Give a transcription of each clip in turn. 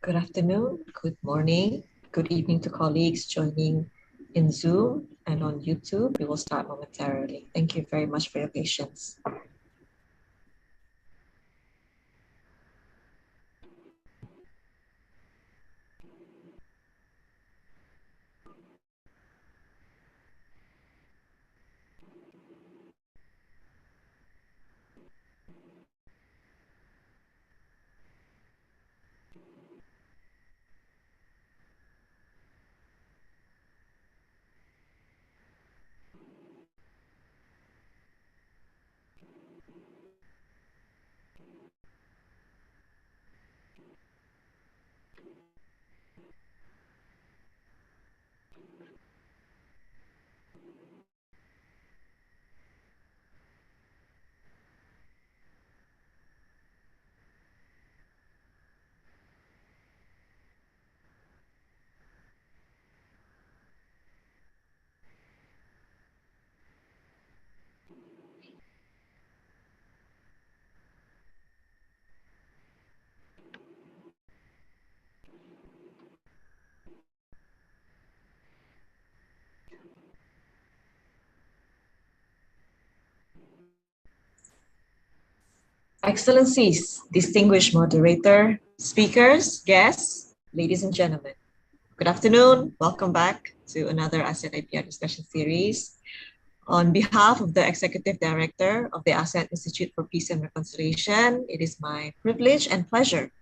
Good afternoon, good morning, good evening to colleagues joining in Zoom and on YouTube. We will start momentarily. Thank you very much for your patience. Excellencies, distinguished moderator, speakers, guests, ladies and gentlemen. Good afternoon. Welcome back to another ASEAN-IPR discussion series. On behalf of the Executive Director of the ASEAN Institute for Peace and Reconciliation, it is my privilege and pleasure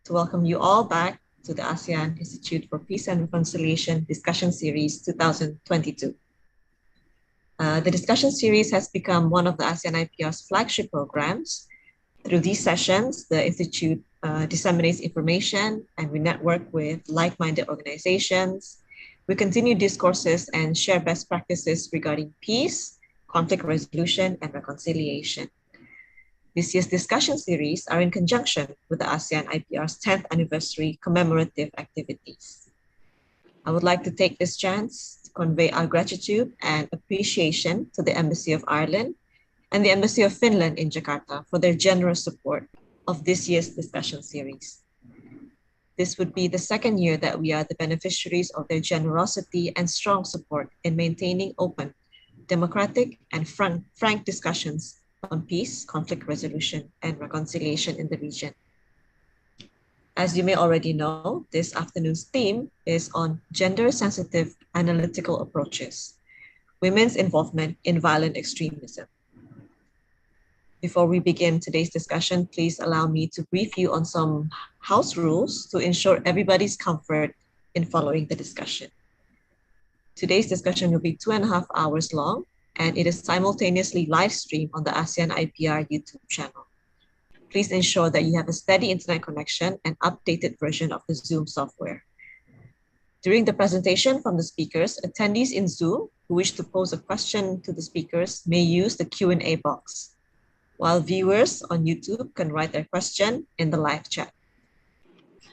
to welcome you all back to the ASEAN Institute for Peace and Reconciliation Discussion Series 2022. The discussion series has become one of the ASEAN-IPR's flagship programs. Through these sessions, the Institute disseminates information and we network with like-minded organizations. We continue discourses and share best practices regarding peace, conflict resolution, and reconciliation. This year's discussion series are in conjunction with the ASEAN-IPR's 10th anniversary commemorative activities. I would like to take this chance to convey our gratitude and appreciation to the Embassy of Ireland and the Embassy of Finland in Jakarta for their generous support of this year's discussion series. This would be the second year that we are the beneficiaries of their generosity and strong support in maintaining open, democratic, and frank discussions on peace, conflict resolution, and reconciliation in the region. As you may already know, this afternoon's theme is on gender-sensitive analytical approaches, women's involvement in violent extremism. Before we begin today's discussion, please allow me to brief you on some house rules to ensure everybody's comfort in following the discussion. Today's discussion will be 2.5 hours long, and it is simultaneously live streamed on the ASEAN-IPR YouTube channel. Please ensure that you have a steady internet connection and updated version of the Zoom software. During the presentation from the speakers, attendees in Zoom who wish to pose a question to the speakers may use the Q&A box, while viewers on YouTube can write their question in the live chat.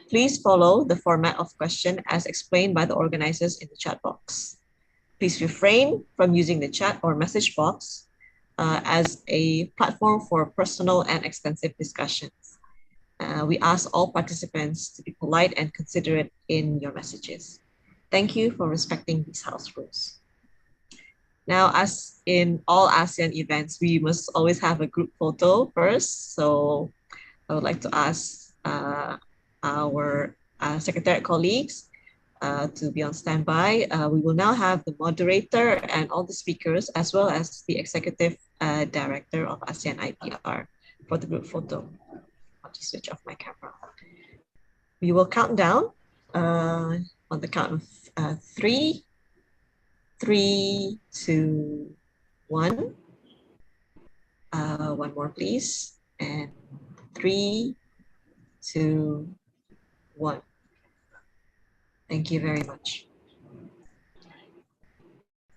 Please follow the format of question as explained by the organizers in the chat box. Please refrain from using the chat or message box as a platform for personal and extensive discussions. We ask all participants to be polite and considerate in your messages. Thank you for respecting these house rules. Now, as in all ASEAN events, we must always have a group photo first. So I would like to ask our secretariat colleagues to be on standby. We will now have the moderator and all the speakers, as well as the executive director of ASEAN-IPR for the group photo. I'll just switch off my camera. We will count down on the count of 3, 3, 2, 1. One more, please. And 3, 2, 1. Thank you very much.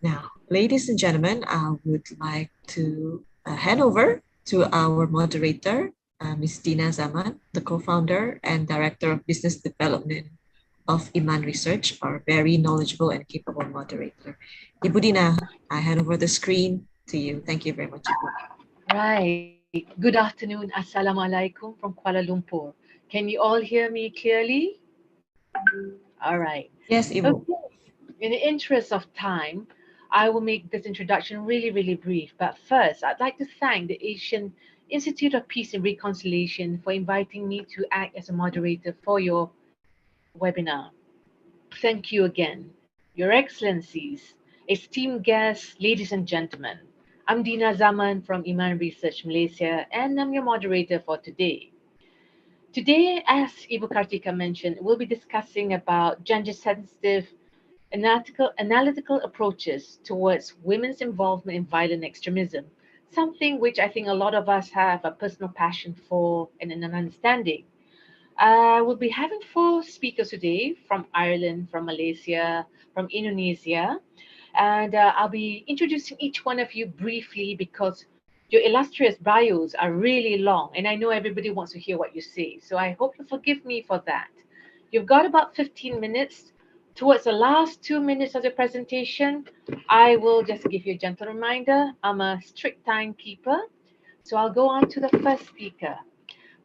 Now, ladies and gentlemen, I would like to hand over to our moderator, Ms. Dina Zaman, the co-founder and director of business development of IMAN Research, our very knowledgeable and capable moderator. Ibu Dina, I hand over the screen to you. Thank you very much, Ibu. Right. Good afternoon. Assalamualaikum from Kuala Lumpur. Can you all hear me clearly? All right. Yes, Ibu. Okay. In the interest of time, I will make this introduction really, really brief. But first, I'd like to thank the Asian Institute of Peace and Reconciliation for inviting me to act as a moderator for your webinar. Thank you again. Your Excellencies, esteemed guests, ladies and gentlemen, I'm Dina Zaman from IMAN Research Malaysia, and I'm your moderator for today. Today, as Ibu Kartika mentioned, we'll be discussing about gender-sensitive analytical approaches towards women's involvement in violent extremism, something which I think a lot of us have a personal passion for and an understanding. We'll be having four speakers today from Ireland, from Malaysia, from Indonesia, and I'll be introducing each one of you briefly because your illustrious bios are really long, and I know everybody wants to hear what you say. So I hope you forgive me for that. You've got about 15 minutes. Towards the last 2 minutes of the presentation, I will just give you a gentle reminder. I'm a strict timekeeper, so I'll go on to the first speaker.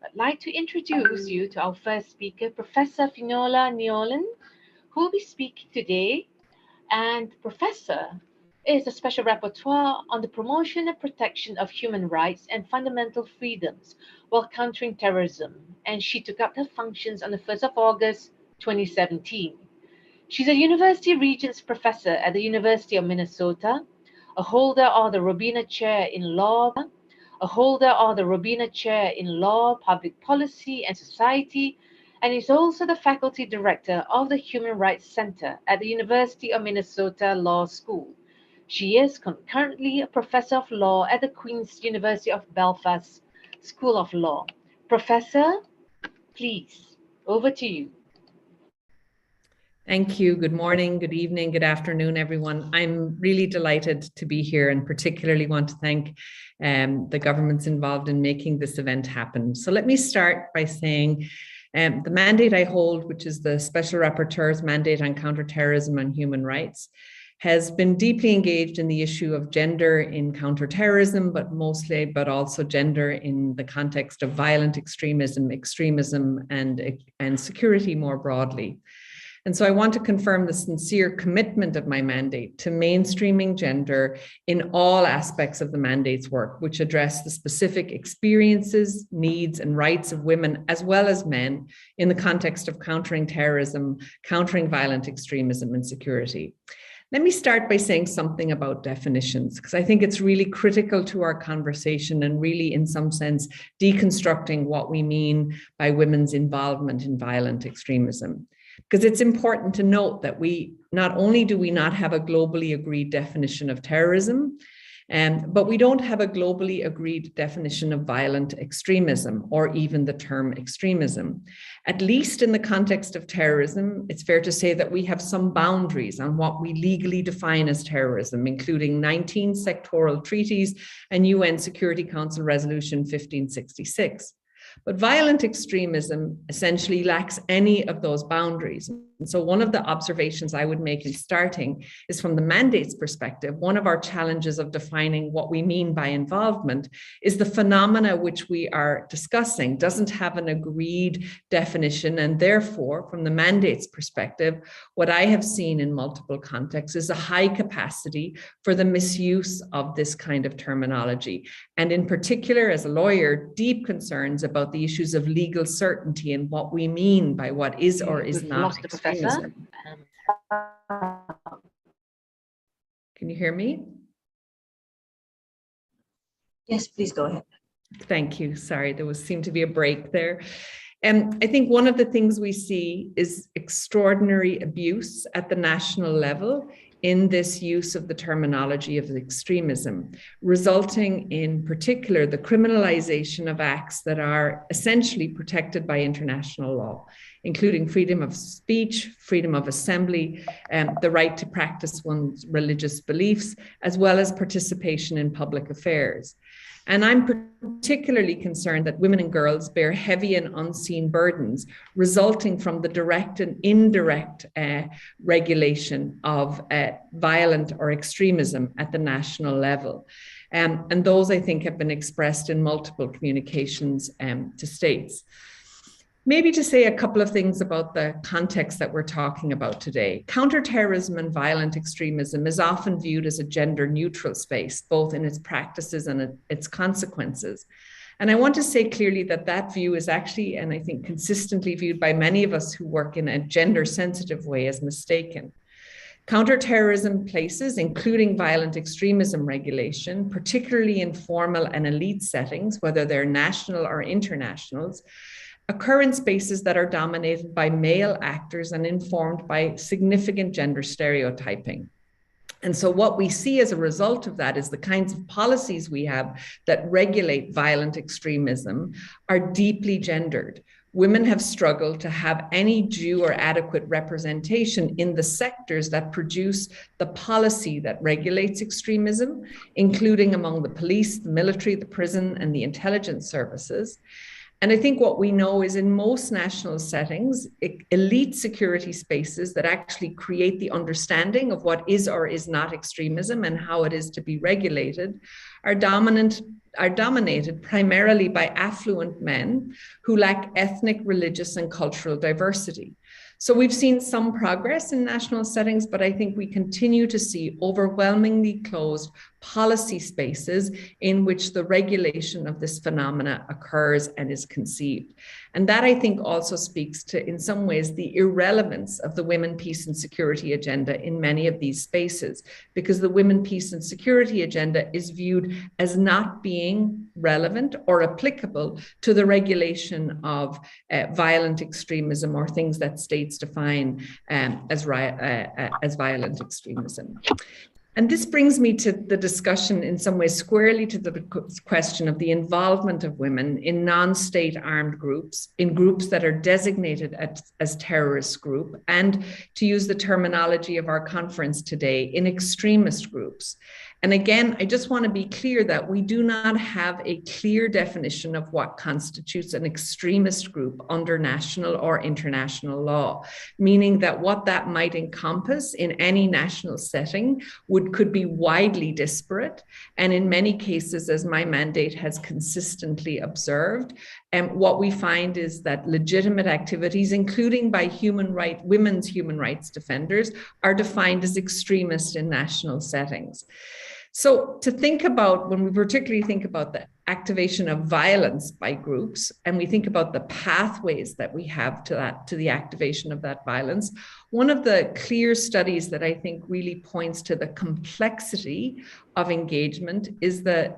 I'd like to introduce you to our first speaker, Professor Fionnuala who will be speaking today. And Professor is a special rapporteur on the promotion and protection of human rights and fundamental freedoms while countering terrorism. And she took up her functions on the 1st of August, 2017. She's a University Regents Professor at the University of Minnesota, a holder of the Robina Chair in Law, Public Policy and Society, and is also the Faculty Director of the Human Rights Center at the University of Minnesota Law School. She is concurrently a Professor of Law at the Queen's University of Belfast School of Law. Professor, please, over to you. Thank you. Good morning, good evening, good afternoon, everyone. I'm really delighted to be here and particularly want to thank the governments involved in making this event happen. So let me start by saying the mandate I hold, which is the Special Rapporteur's mandate on counterterrorism and human rights, has been deeply engaged in the issue of gender in counterterrorism, but also gender in the context of violent extremism, and security more broadly. And so I want to confirm the sincere commitment of my mandate to mainstreaming gender in all aspects of the mandate's work, which address the specific experiences, needs, and rights of women as well as men in the context of countering terrorism, countering violent extremism, and security. Let me start by saying something about definitions, because I think it's really critical to our conversation and really, in some sense, deconstructing what we mean by women's involvement in violent extremism. Because it's important to note that we not only do we not have a globally agreed definition of terrorism, but we don't have a globally agreed definition of violent extremism or even the term extremism. At least in the context of terrorism, it's fair to say that we have some boundaries on what we legally define as terrorism, including 19 sectoral treaties and UN Security Council Resolution 1566. But violent extremism essentially lacks any of those boundaries. And so one of the observations I would make in starting is from the mandate's perspective, one of our challenges of defining what we mean by involvement is the phenomena which we are discussing doesn't have an agreed definition. And therefore, from the mandate's perspective, what I have seen in multiple contexts is a high capacity for the misuse of this kind of terminology. And in particular, as a lawyer, deep concerns about the issues of legal certainty and what we mean by what is or is not extremism. Can you hear me? Yes, please go ahead. Thank you. Sorry, there seemed to be a break there. I think one of the things we see is extraordinary abuse at the national level in this use of the terminology of extremism, resulting in particular the criminalization of acts that are essentially protected by international law, including freedom of speech, freedom of assembly, the right to practice one's religious beliefs, as well as participation in public affairs. And I'm particularly concerned that women and girls bear heavy and unseen burdens resulting from the direct and indirect regulation of violent or extremism at the national level. And those, I think, have been expressed in multiple communications to states. Maybe to say a couple of things about the context that we're talking about today. Counterterrorism and violent extremism is often viewed as a gender-neutral space, both in its practices and its consequences. And I want to say clearly that that view is actually, and I think consistently viewed by many of us who work in a gender-sensitive way, as mistaken. Counterterrorism places, including violent extremism regulation, particularly in formal and elite settings, whether they're national or internationals, occur in spaces that are dominated by male actors and informed by significant gender stereotyping. And so what we see as a result of that is the kinds of policies we have that regulate violent extremism are deeply gendered. Women have struggled to have any due or adequate representation in the sectors that produce the policy that regulates extremism, including among the police, the military, the prison, and the intelligence services. And I think what we know is in most national settings, elite security spaces that actually create the understanding of what is or is not extremism and how it is to be regulated are dominated primarily by affluent men who lack ethnic, religious, and cultural diversity. So we've seen some progress in national settings, but I think we continue to see overwhelmingly closed policy spaces in which the regulation of this phenomena occurs and is conceived. And that, I think, also speaks to, in some ways, the irrelevance of the women, peace, and security agenda in many of these spaces, because the women, peace, and security agenda is viewed as not being relevant or applicable to the regulation of violent extremism or things that states define as violent extremism. And this brings me to the discussion in some ways squarely to the question of the involvement of women in non-state armed groups, in groups that are designated as terrorist group, and to use the terminology of our conference today, in extremist groups. And again, I just want to be clear that we do not have a clear definition of what constitutes an extremist group under national or international law, meaning that what that might encompass in any national setting could be widely disparate. And in many cases, as my mandate has consistently observed, what we find is that legitimate activities, including by women's human rights defenders, are defined as extremist in national settings. So to think about, when we particularly think about the activation of violence by groups, and we think about the pathways that we have to the activation of that violence, one of the clear studies that I think really points to the complexity of engagement is the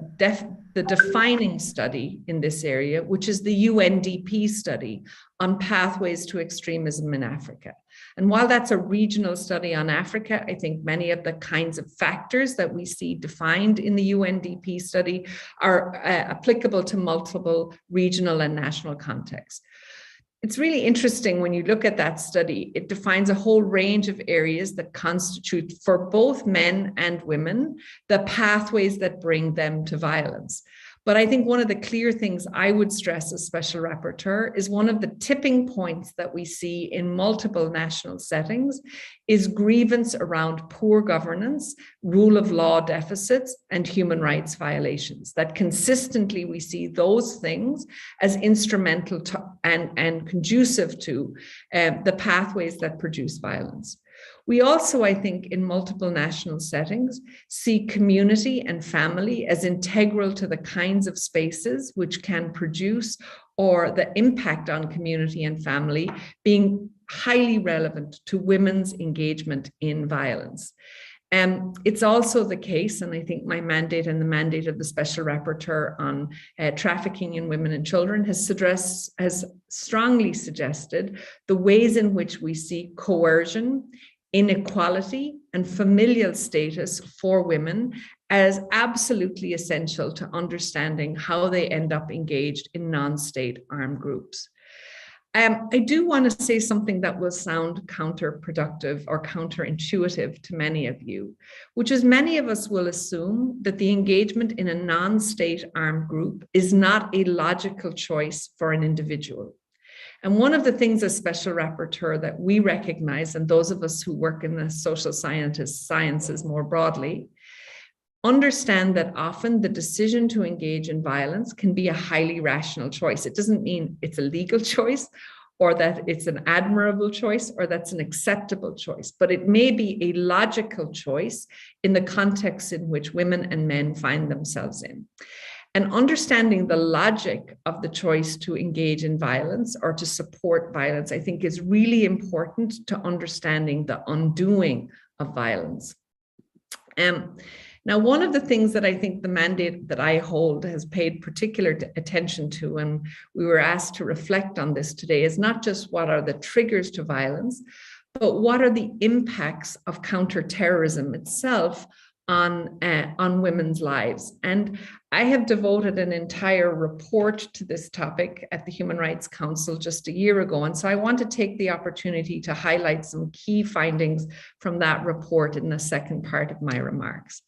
defining study in this area, which is the UNDP study on pathways to extremism in Africa. And while that's a regional study on Africa, I think many of the kinds of factors that we see defined in the UNDP study are applicable to multiple regional and national contexts. It's really interesting when you look at that study, it defines a whole range of areas that constitute, for both men and women, the pathways that bring them to violence. But I think one of the clear things I would stress as Special Rapporteur is one of the tipping points that we see in multiple national settings is grievance around poor governance, rule of law deficits, and human rights violations. That consistently we see those things as instrumental to and conducive to the pathways that produce violence. We also, I think, in multiple national settings, see community and family as integral to the kinds of spaces which can produce, or the impact on community and family being highly relevant to women's engagement in violence. It's also the case, and I think my mandate and the mandate of the Special Rapporteur on trafficking in women and children has strongly suggested the ways in which we see coercion, inequality, and familial status for women as absolutely essential to understanding how they end up engaged in non-state armed groups. I do want to say something that will sound counterproductive or counterintuitive to many of you, which is many of us will assume that the engagement in a non-state armed group is not a logical choice for an individual. And one of the things as Special Rapporteur that we recognize, and those of us who work in the social sciences more broadly, understand that often the decision to engage in violence can be a highly rational choice. It doesn't mean it's a legal choice or that it's an admirable choice, or that's an acceptable choice, but it may be a logical choice in the context in which women and men find themselves in. And understanding the logic of the choice to engage in violence or to support violence, I think, is really important to understanding the undoing of violence. Now, one of the things that I think the mandate that I hold has paid particular attention to, and we were asked to reflect on this today, is not just what are the triggers to violence, but what are the impacts of counterterrorism itself on women's lives. And I have devoted an entire report to this topic at the Human Rights Council just a year ago. And so I want to take the opportunity to highlight some key findings from that report in the second part of my remarks.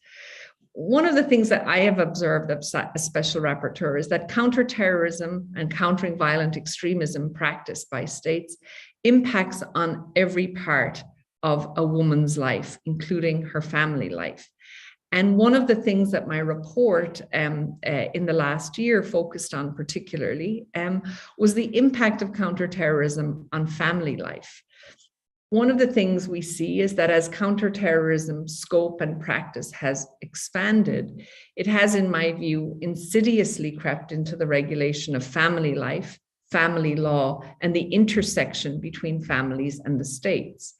One of the things that I have observed as a special rapporteur is that counterterrorism and countering violent extremism practiced by states impacts on every part of a woman's life, including her family life. And one of the things that my report in the last year focused on particularly was the impact of counterterrorism on family life. One of the things we see is that as counterterrorism scope and practice has expanded, it has, in my view, insidiously crept into the regulation of family life, family law, and the intersection between families and the states.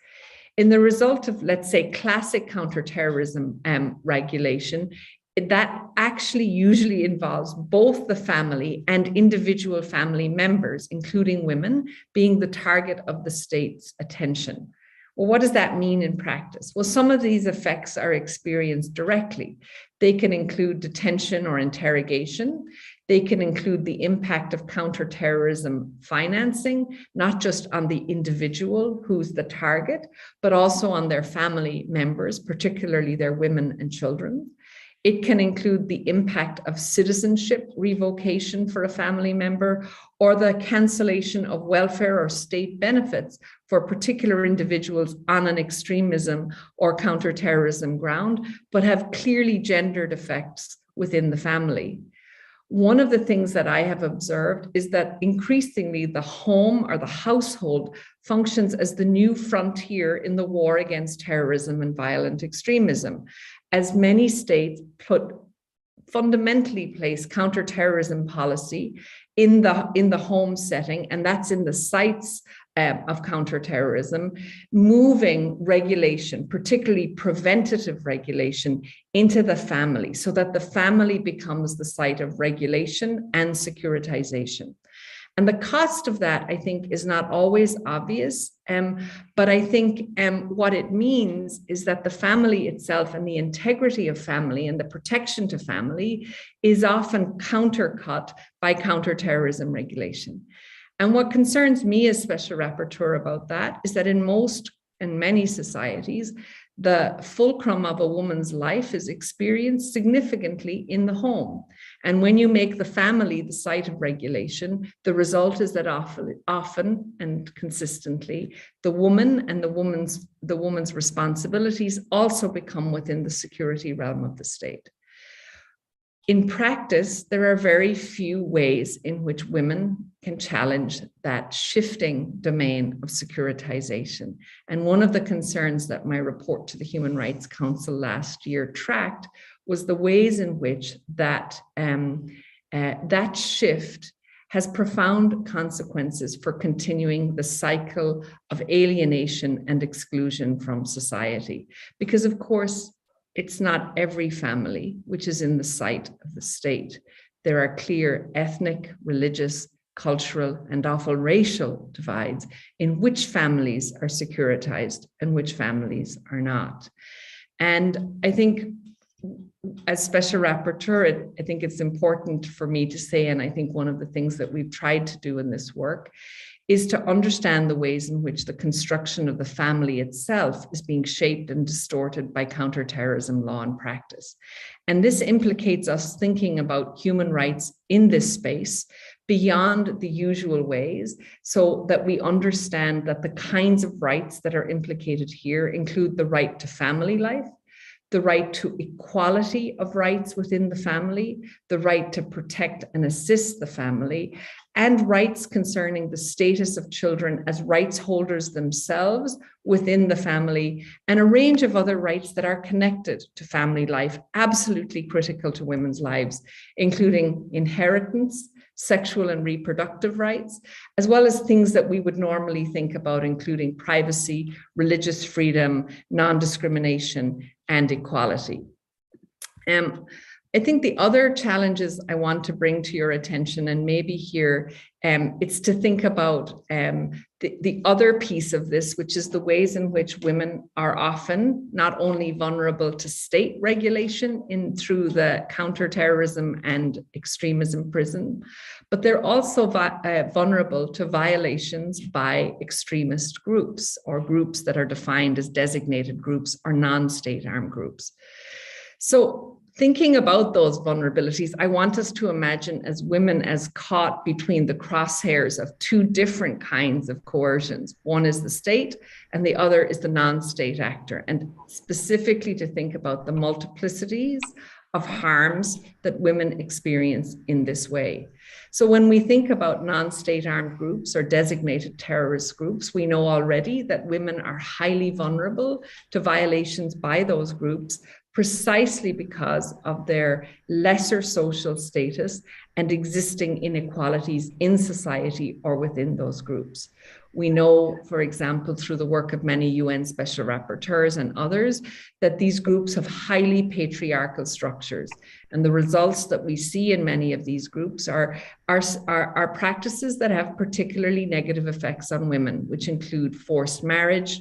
In the result of, let's say, classic counterterrorism regulation, that actually usually involves both the family and individual family members, including women, being the target of the state's attention. Well, what does that mean in practice? Well, some of these effects are experienced directly. They can include detention or interrogation. They can include the impact of counterterrorism financing, not just on the individual who's the target, but also on their family members, particularly their women and children. It can include the impact of citizenship revocation for a family member, or the cancellation of welfare or state benefits for particular individuals on an extremism or counterterrorism ground, but have clearly gendered effects within the family. One of the things that I have observed is that increasingly the home or the household functions as the new frontier in the war against terrorism and violent extremism, as many states fundamentally place counterterrorism policy in the home setting, and that's in the sites of counterterrorism, moving regulation, particularly preventative regulation, into the family, so that the family becomes the site of regulation and securitization. And the cost of that, I think, is not always obvious, but I think what it means is that the family itself and the integrity of family and the protection to family is often countercut by counterterrorism regulation. And what concerns me as Special Rapporteur about that is that in many societies, the fulcrum of a woman's life is experienced significantly in the home. And when you make the family the site of regulation, the result is that often and consistently, the woman and the woman's responsibilities also become within the security realm of the state. In practice, there are very few ways in which women can challenge that shifting domain of securitization. And one of the concerns that my report to the Human Rights Council last year tracked was the ways in which that shift has profound consequences for continuing the cycle of alienation and exclusion from society. Because, of course, it's not every family which is in the sight of the state. There are clear ethnic, religious, cultural, and often racial divides in which families are securitized and which families are not. And I think as Special Rapporteur, I think it's important for me to say, and I think one of the things that we've tried to do in this work is to understand the ways in which the construction of the family itself is being shaped and distorted by counterterrorism law and practice. And this implicates us thinking about human rights in this space beyond the usual ways, so that we understand that the kinds of rights that are implicated here include the right to family life, the right to equality of rights within the family, the right to protect and assist the family, and rights concerning the status of children as rights holders themselves within the family, and a range of other rights that are connected to family life, absolutely critical to women's lives, including inheritance, sexual and reproductive rights, as well as things that we would normally think about, including privacy, religious freedom, non-discrimination, and equality. I think the other challenges I want to bring to your attention, and maybe here, it's to think about the other piece of this, which is the ways in which women are often not only vulnerable to state regulation through the counter-terrorism and extremism prism, but they're also vulnerable to violations by extremist groups, or groups that are defined as designated groups or non-state armed groups. So thinking about those vulnerabilities, I want us to imagine as women as caught between the crosshairs of two different kinds of coercions. One is the state and the other is the non-state actor, and specifically to think about the multiplicities of harms that women experience in this way. So when we think about non-state armed groups or designated terrorist groups, we know already that women are highly vulnerable to violations by those groups, precisely because of their lesser social status and existing inequalities in society or within those groups. We know, for example, through the work of many UN special rapporteurs and others, that these groups have highly patriarchal structures. And the results that we see in many of these groups are practices that have particularly negative effects on women, which include forced marriage,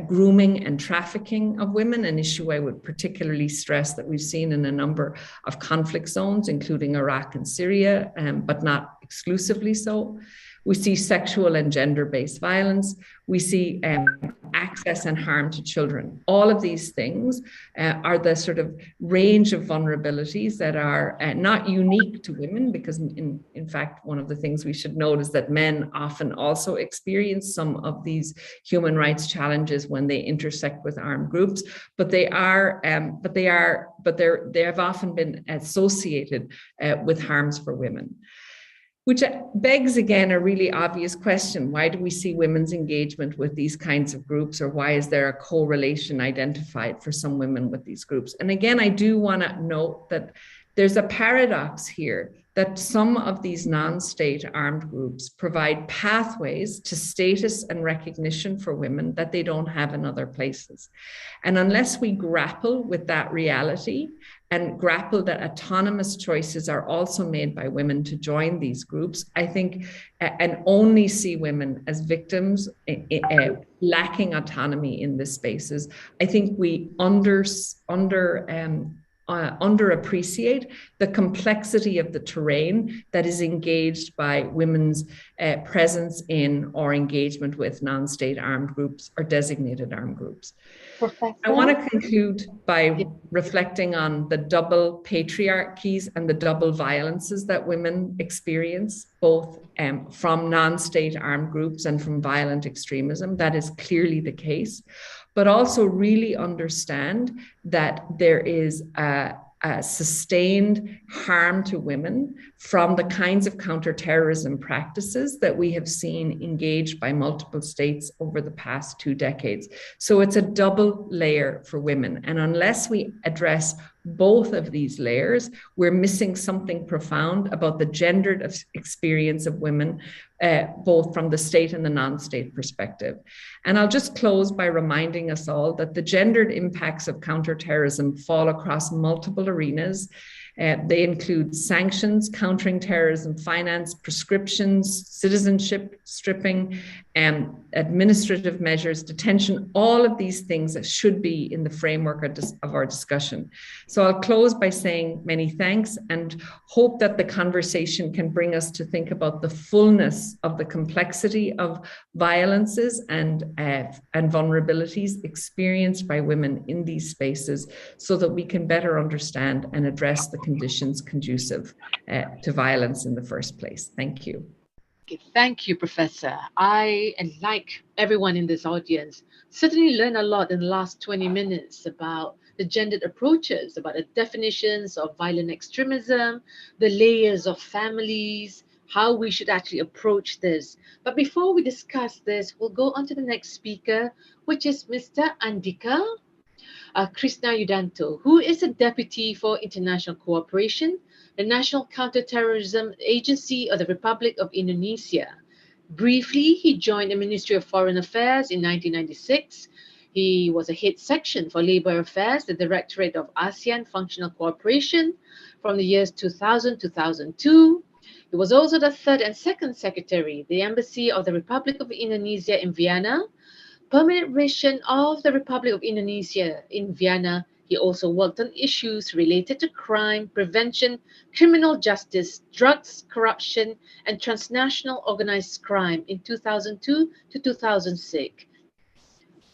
grooming and trafficking of women, an issue I would particularly stress that we've seen in a number of conflict zones, including Iraq and Syria, but not exclusively so. We see sexual and gender-based violence. We see access and harm to children. All of these things are the sort of range of vulnerabilities that are not unique to women, because in fact, one of the things we should note is that men often also experience some of these human rights challenges when they intersect with armed groups, but they have often been associated with harms for women. Which begs, again, a really obvious question. Why do we see women's engagement with these kinds of groups, or why is there a correlation identified for some women with these groups? And again, I do want to note that there's a paradox here, that some of these non-state armed groups provide pathways to status and recognition for women that they don't have in other places. And unless we grapple with that reality and grapple that autonomous choices are also made by women to join these groups, I think, and only see women as victims lacking autonomy in these spaces, I think we underappreciate the complexity of the terrain that is engaged by women's presence in or engagement with non-state armed groups or designated armed groups. Professor? I want to conclude by reflecting on the double patriarchies and the double violences that women experience, both from non-state armed groups and from violent extremism. That is clearly the case, but also really understand that there is a sustained harm to women from the kinds of counterterrorism practices that we have seen engaged by multiple states over the past 2 decades. So it's a double layer for women. And unless we address both of these layers, we're missing something profound about the gendered experience of women, both from the state and the non-state perspective. And I'll just close by reminding us all that the gendered impacts of counterterrorism fall across multiple arenas. They include sanctions, countering terrorism finance, prescriptions, citizenship stripping, administrative measures, detention, all of these things that should be in the framework of our discussion. So I'll close by saying many thanks and hope that the conversation can bring us to think about the fullness of the complexity of violences and vulnerabilities experienced by women in these spaces, so that we can better understand and address the conditions conducive to violence in the first place. Thank you. Thank you, Professor. I, and like everyone in this audience, certainly learned a lot in the last 20 minutes about the gendered approaches, about the definitions of violent extremism, the layers of families, how we should actually approach this. But before we discuss this, we'll go on to the next speaker, which is Mr. Andhika Chrisnayudhanto, who is a Deputy for International Cooperation, the National Counter-Terrorism Agency of the Republic of Indonesia. Briefly, he joined the Ministry of Foreign Affairs in 1996. He was a head section for Labour Affairs, the Directorate of ASEAN Functional Cooperation from the years 2000-2002. He was also the third and second secretary, the Embassy of the Republic of Indonesia in Vienna, Permanent Mission of the Republic of Indonesia in Vienna. He also worked on issues related to crime, prevention, criminal justice, drugs, corruption, and transnational organized crime in 2002 to 2006.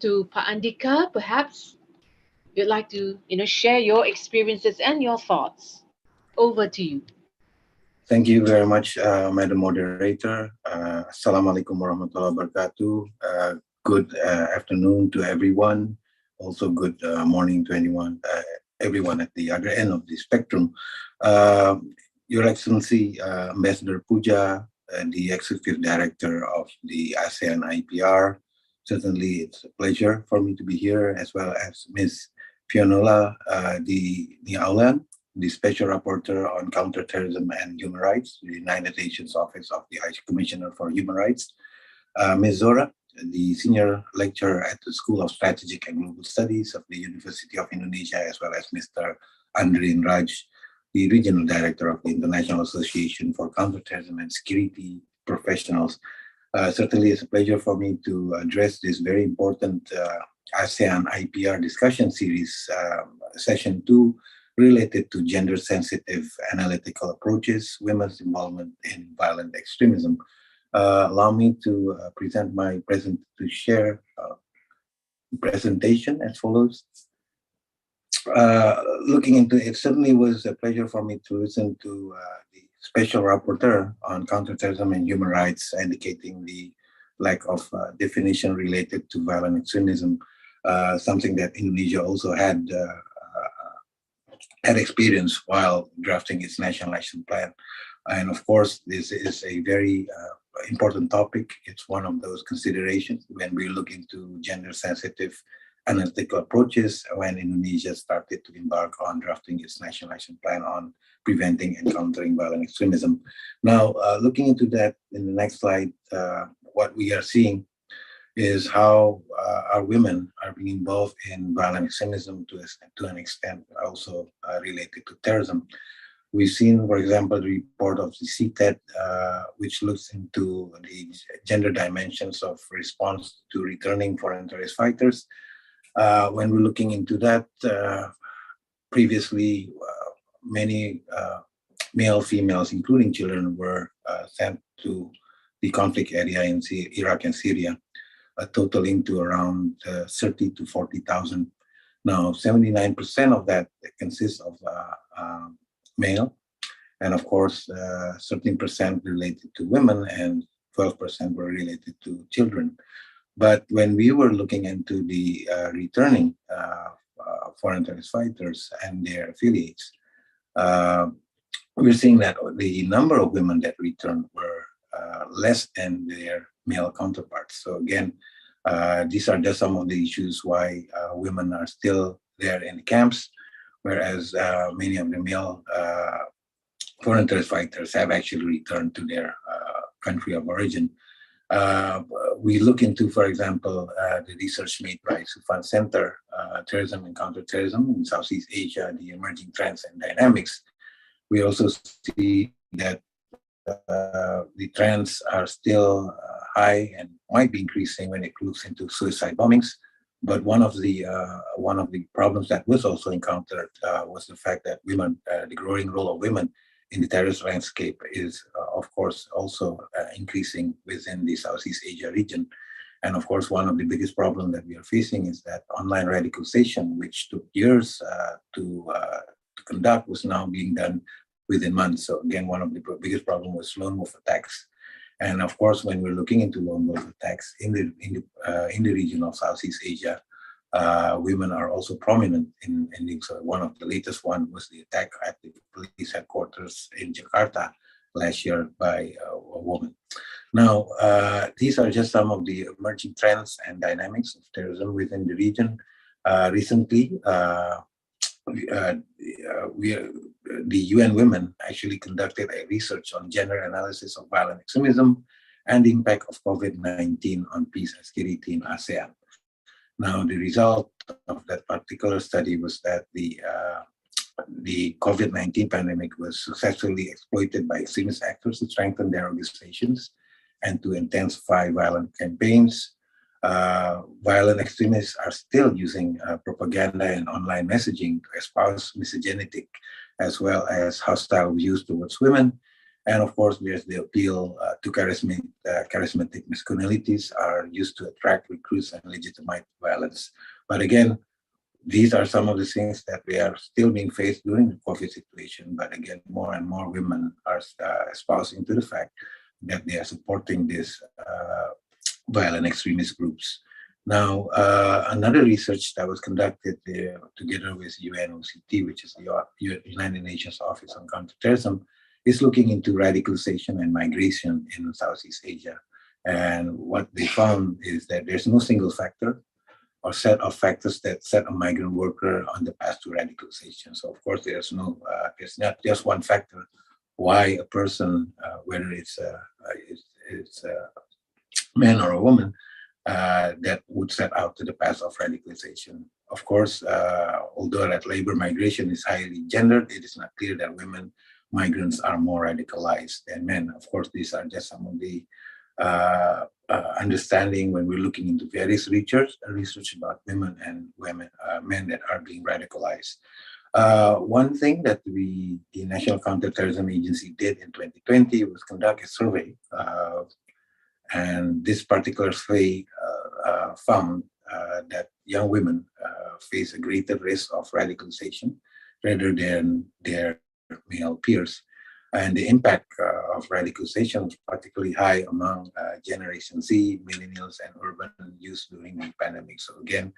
To Pa Andhika, perhaps you'd like to share your experiences and your thoughts. Over to you. Thank you very much, Madam Moderator. Assalamualaikum warahmatullahi wabarakatuh. Good afternoon to everyone. Also good morning to everyone at the other end of the spectrum. Your Excellency, Ambassador Puja, the Executive Director of the ASEAN-IPR. Certainly, it's a pleasure for me to be here, as well as Ms. Fionnuala, the Aoláin, the Special Rapporteur on Counter-Terrorism and Human Rights, the United Nations Office of the High Commissioner for Human Rights, Ms. Zora, the Senior Lecturer at the School of Strategic and Global Studies of the University of Indonesia, as well as Mr. Andrin, the Regional Director of the International Association for Counterterrorism and Security Professionals. Certainly, it's a pleasure for me to address this very important ASEAN-IPR discussion series, session 2, related to gender-sensitive analytical approaches, women's involvement in violent extremism. Allow me to present my share presentation as follows. Looking into it, certainly was a pleasure for me to listen to the Special Rapporteur on Counterterrorism and Human Rights, indicating the lack of definition related to violent extremism, something that Indonesia also had experience while drafting its national action plan. And of course, this is a very important topic. It's one of those considerations when we look into gender-sensitive analytical approaches when Indonesia started to embark on drafting its national action plan on preventing and countering violent extremism. Now, looking into that in the next slide, what we are seeing is how our women are being involved in violent extremism to an extent also related to terrorism. We've seen, for example, the report of the CTED, which looks into the gender dimensions of response to returning foreign terrorist fighters. When we're looking into that, previously many male, females, including children, were sent to the conflict area in Iraq and Syria, totaling to around 30 to 40,000. Now, 79% of that consists of male, and of course, 13% related to women, and 12% were related to children. But when we were looking into the returning foreign terrorist fighters and their affiliates, we're seeing that the number of women that returned were less than their male counterparts. So again, these are just some of the issues why women are still there in the camps, whereas many of the male foreign terrorist fighters have actually returned to their country of origin. We look into, for example, the research made by Sufan Center, Terrorism and Counterterrorism in Southeast Asia, the emerging trends and dynamics. We also see that the trends are still high and might be increasing when it looks into suicide bombings. But one of the problems that was also encountered was the fact that women, the growing role of women in the terrorist landscape is, of course, also increasing within the Southeast Asia region. And of course, one of the biggest problems that we are facing is that online radicalization, which took years to conduct, was now being done within months. So again, one of the biggest problems was lone wolf attacks. And of course, when we're looking into lone wolf attacks in the region of Southeast Asia, women are also prominent in these. One of the latest one was the attack at the police headquarters in Jakarta last year by a woman. Now, these are just some of the emerging trends and dynamics of terrorism within the region. Recently, the UN Women actually conducted a research on gender analysis of violent extremism and the impact of COVID-19 on peace and security in ASEAN. Now, the result of that particular study was that the COVID-19 pandemic was successfully exploited by extremist actors to strengthen their organizations and to intensify violent campaigns. Violent extremists are still using propaganda and online messaging to espouse misogynistic as well as hostile views towards women. And of course, there's the appeal to charismatic masculinities are used to attract, recruits, and legitimize violence. But again, these are some of the things that we are still being faced during the COVID situation. But again, more and more women are espousing to the fact that they are supporting these violent extremist groups. Now, another research that was conducted together with UNOCT, which is the United Nations Office on Counterterrorism, is looking into radicalization and migration in Southeast Asia. And what they found is that there's no single factor or set of factors that set a migrant worker on the path to radicalization. So of course, there's not just one factor why a person, whether it's a man or a woman, that would set out to the path of radicalization. Of course, although that labor migration is highly gendered, it is not clear that women migrants are more radicalized than men. Of course, these are just some of the understanding when we're looking into various research about women and men that are being radicalized. One thing that the National Counterterrorism Agency did in 2020 was conduct a survey. And this particular survey found that young women face a greater risk of radicalization rather than their male peers. And the impact of radicalization was particularly high among Generation Z, millennials, and urban youth during the pandemic. So again,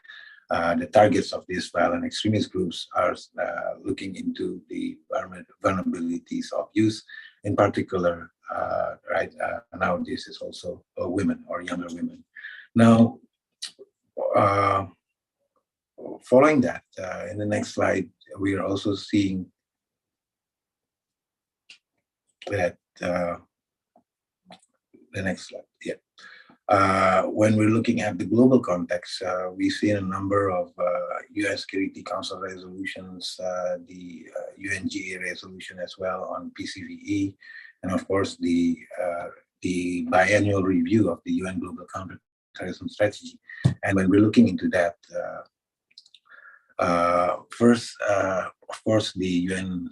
the targets of these violent extremist groups are looking into the vulnerabilities of youth, in particular, now this is also women or younger women. Now, following that, in the next slide, we are also seeing that the next slide, when we're looking at the global context, we've seen a number of UN Security Council resolutions, the UNGA resolution as well on PCVE, and of course the biannual review of the UN Global Counterterrorism Strategy. And when we're looking into that, first, of course, the UN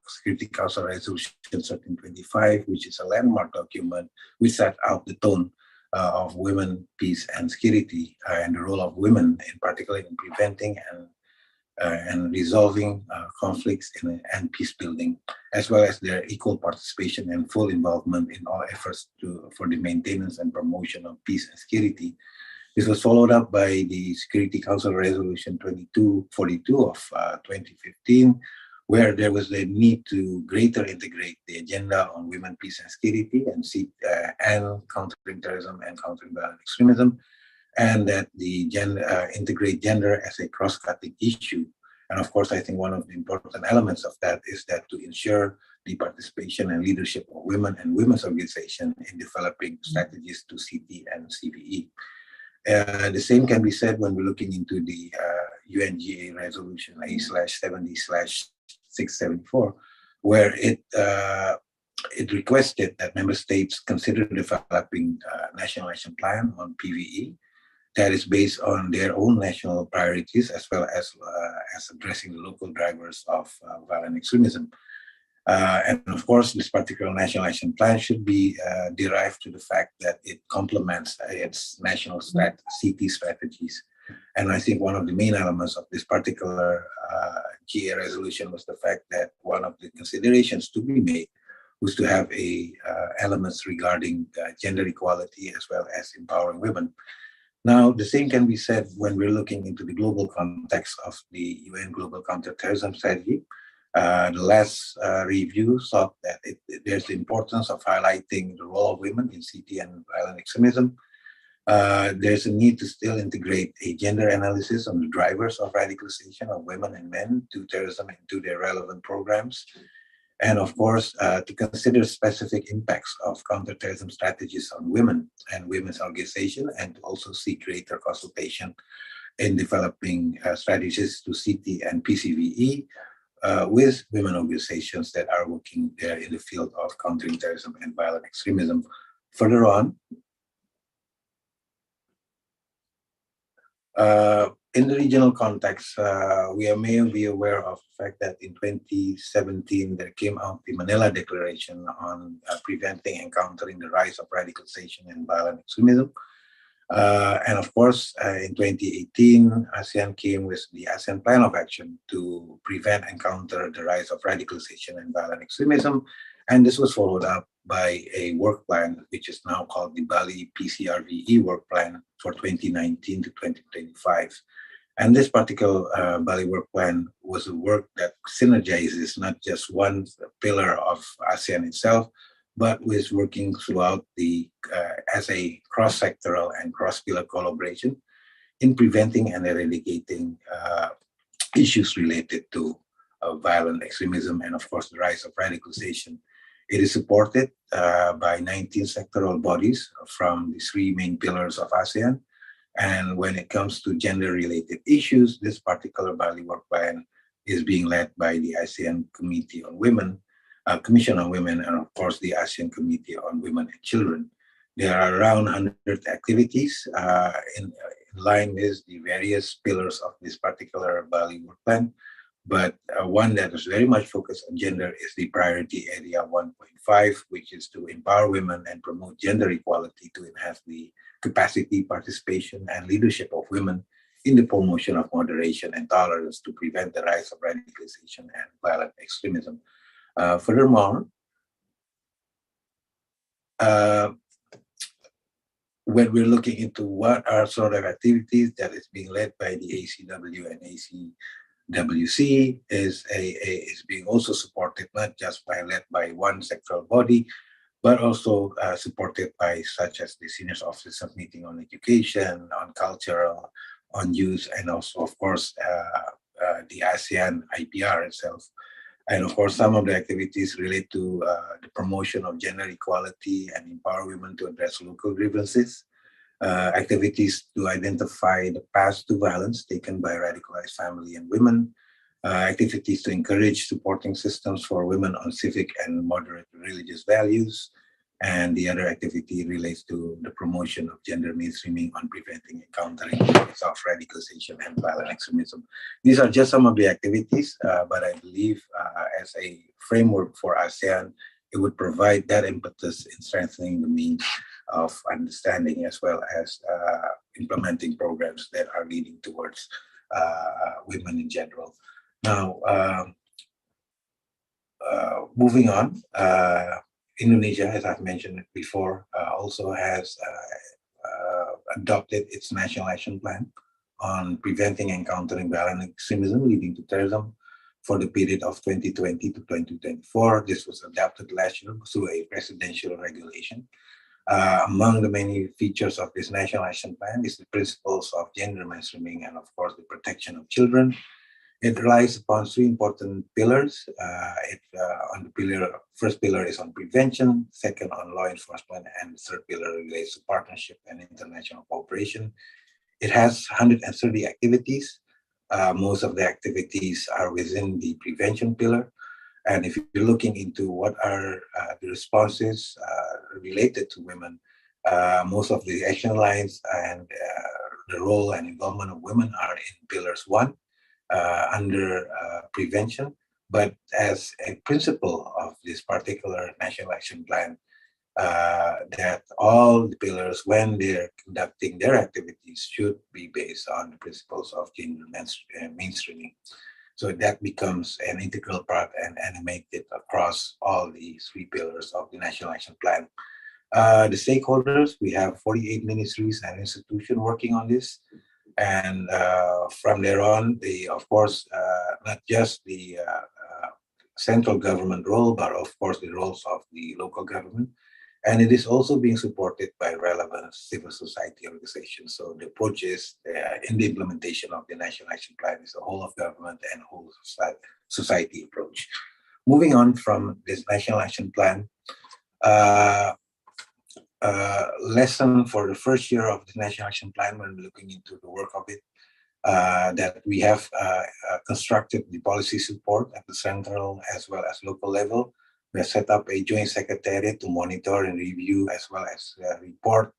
Security Council Resolution 1325, which is a landmark document which set out the tone of women, peace, and security, and the role of women, in particular, in preventing and resolving conflicts and peace building, as well as their equal participation and full involvement in all efforts for the maintenance and promotion of peace and security. This was followed up by the Security Council Resolution 2242 of 2015, where there was the need to greater integrate the agenda on women, peace, and security, and countering terrorism and countering violent extremism, and that the integrate gender as a cross-cutting issue. And of course, I think one of the important elements of that is that to ensure the participation and leadership of women and women's organizations in developing strategies to CT and CVE. The same can be said when we're looking into the UNGA resolution A/70/674, where it requested that member states consider developing a national action plan on PVE that is based on their own national priorities, as well as addressing the local drivers of violent extremism. And of course, this particular national action plan should be derived to the fact that it complements its national CT strategies. And I think one of the main elements of this particular GA resolution was the fact that one of the considerations to be made was to have elements regarding gender equality as well as empowering women. Now, the same can be said when we're looking into the global context of the UN Global Counterterrorism Strategy. The last review thought that there's the importance of highlighting the role of women in CT and violent extremism. There's a need to still integrate a gender analysis on the drivers of radicalization of women and men to terrorism into their relevant programs. And of course, to consider specific impacts of counterterrorism strategies on women and women's organization, and to also seek greater consultation in developing strategies to CT and PCVE with women organizations that are working there in the field of countering terrorism and violent extremism. Further on, in the regional context, we may be aware of the fact that in 2017, there came out the Manila Declaration on preventing and countering the rise of radicalization and violent extremism. And of course, in 2018, ASEAN came with the ASEAN Plan of Action to prevent and counter the rise of radicalization and violent extremism. And this was followed up by a work plan, which is now called the Bali PCRVE work plan for 2019 to 2025. And this particular Bali work plan was a work that synergizes not just one pillar of ASEAN itself, but was working throughout the as a cross-sectoral and cross-pillar collaboration in preventing and eradicating issues related to violent extremism and, of course, the rise of radicalization. It is supported by 19 sectoral bodies from the three main pillars of ASEAN. And when it comes to gender-related issues, this particular Bali work plan is being led by the ASEAN Committee on Women, Commission on Women, and of course the ASEAN Committee on Women and Children. There are around 100 activities in line with the various pillars of this particular Bali work plan. But one that is very much focused on gender is the priority area 1.5, which is to empower women and promote gender equality to enhance the capacity, participation, and leadership of women in the promotion of moderation and tolerance to prevent the rise of radicalization and violent extremism. Furthermore, when we're looking into what are sort of activities that is being led by the ACW and ACWC is being also supported not just led by one sectoral body, but also supported by such as the Senior Officers Meeting on Education, on Culture, on Youth, and also, of course, the ASEAN-IPR itself. And of course, some of the activities relate to the promotion of gender equality and empower women to address local grievances, activities to identify the paths to violence taken by radicalized family and women, activities to encourage supporting systems for women on civic and moderate religious values, and the other activity relates to the promotion of gender mainstreaming on preventing and countering of radicalization and violent extremism. These are just some of the activities, but I believe as a framework for ASEAN, it would provide that impetus in strengthening the means of understanding as well as implementing programs that are leading towards women in general. Now, moving on, Indonesia, as I've mentioned before, also has adopted its National Action Plan on preventing and countering violent extremism leading to terrorism for the period of 2020 to 2024. This was adopted last year through a presidential regulation. Among the many features of this National Action Plan is the principles of gender mainstreaming and, of course, the protection of children. It relies upon three important pillars. On the first pillar is on prevention, second on law enforcement, and the third pillar relates to partnership and international cooperation. It has 130 activities. Most of the activities are within the prevention pillar. And if you're looking into what are the responses related to women, most of the action lines and the role and involvement of women are in pillars 1. Under prevention, but as a principle of this particular National Action Plan, that all the pillars, when they're conducting their activities, should be based on the principles of gender mainstreaming. So that becomes an integral part and animated across all the three pillars of the National Action Plan. The stakeholders, we have 48 ministries and institutions working on this. And from there on, of course, not just the central government role, but of course the roles of the local government. And it is also being supported by relevant civil society organizations. So the approach is in the implementation of the National Action Plan is a whole of government and whole society approach. Moving on from this National Action Plan, lesson for the first year of the National Action Plan when looking into the work of it, that we have constructed the policy support at the central as well as local level. We have set up a joint secretariat to monitor and review as well as report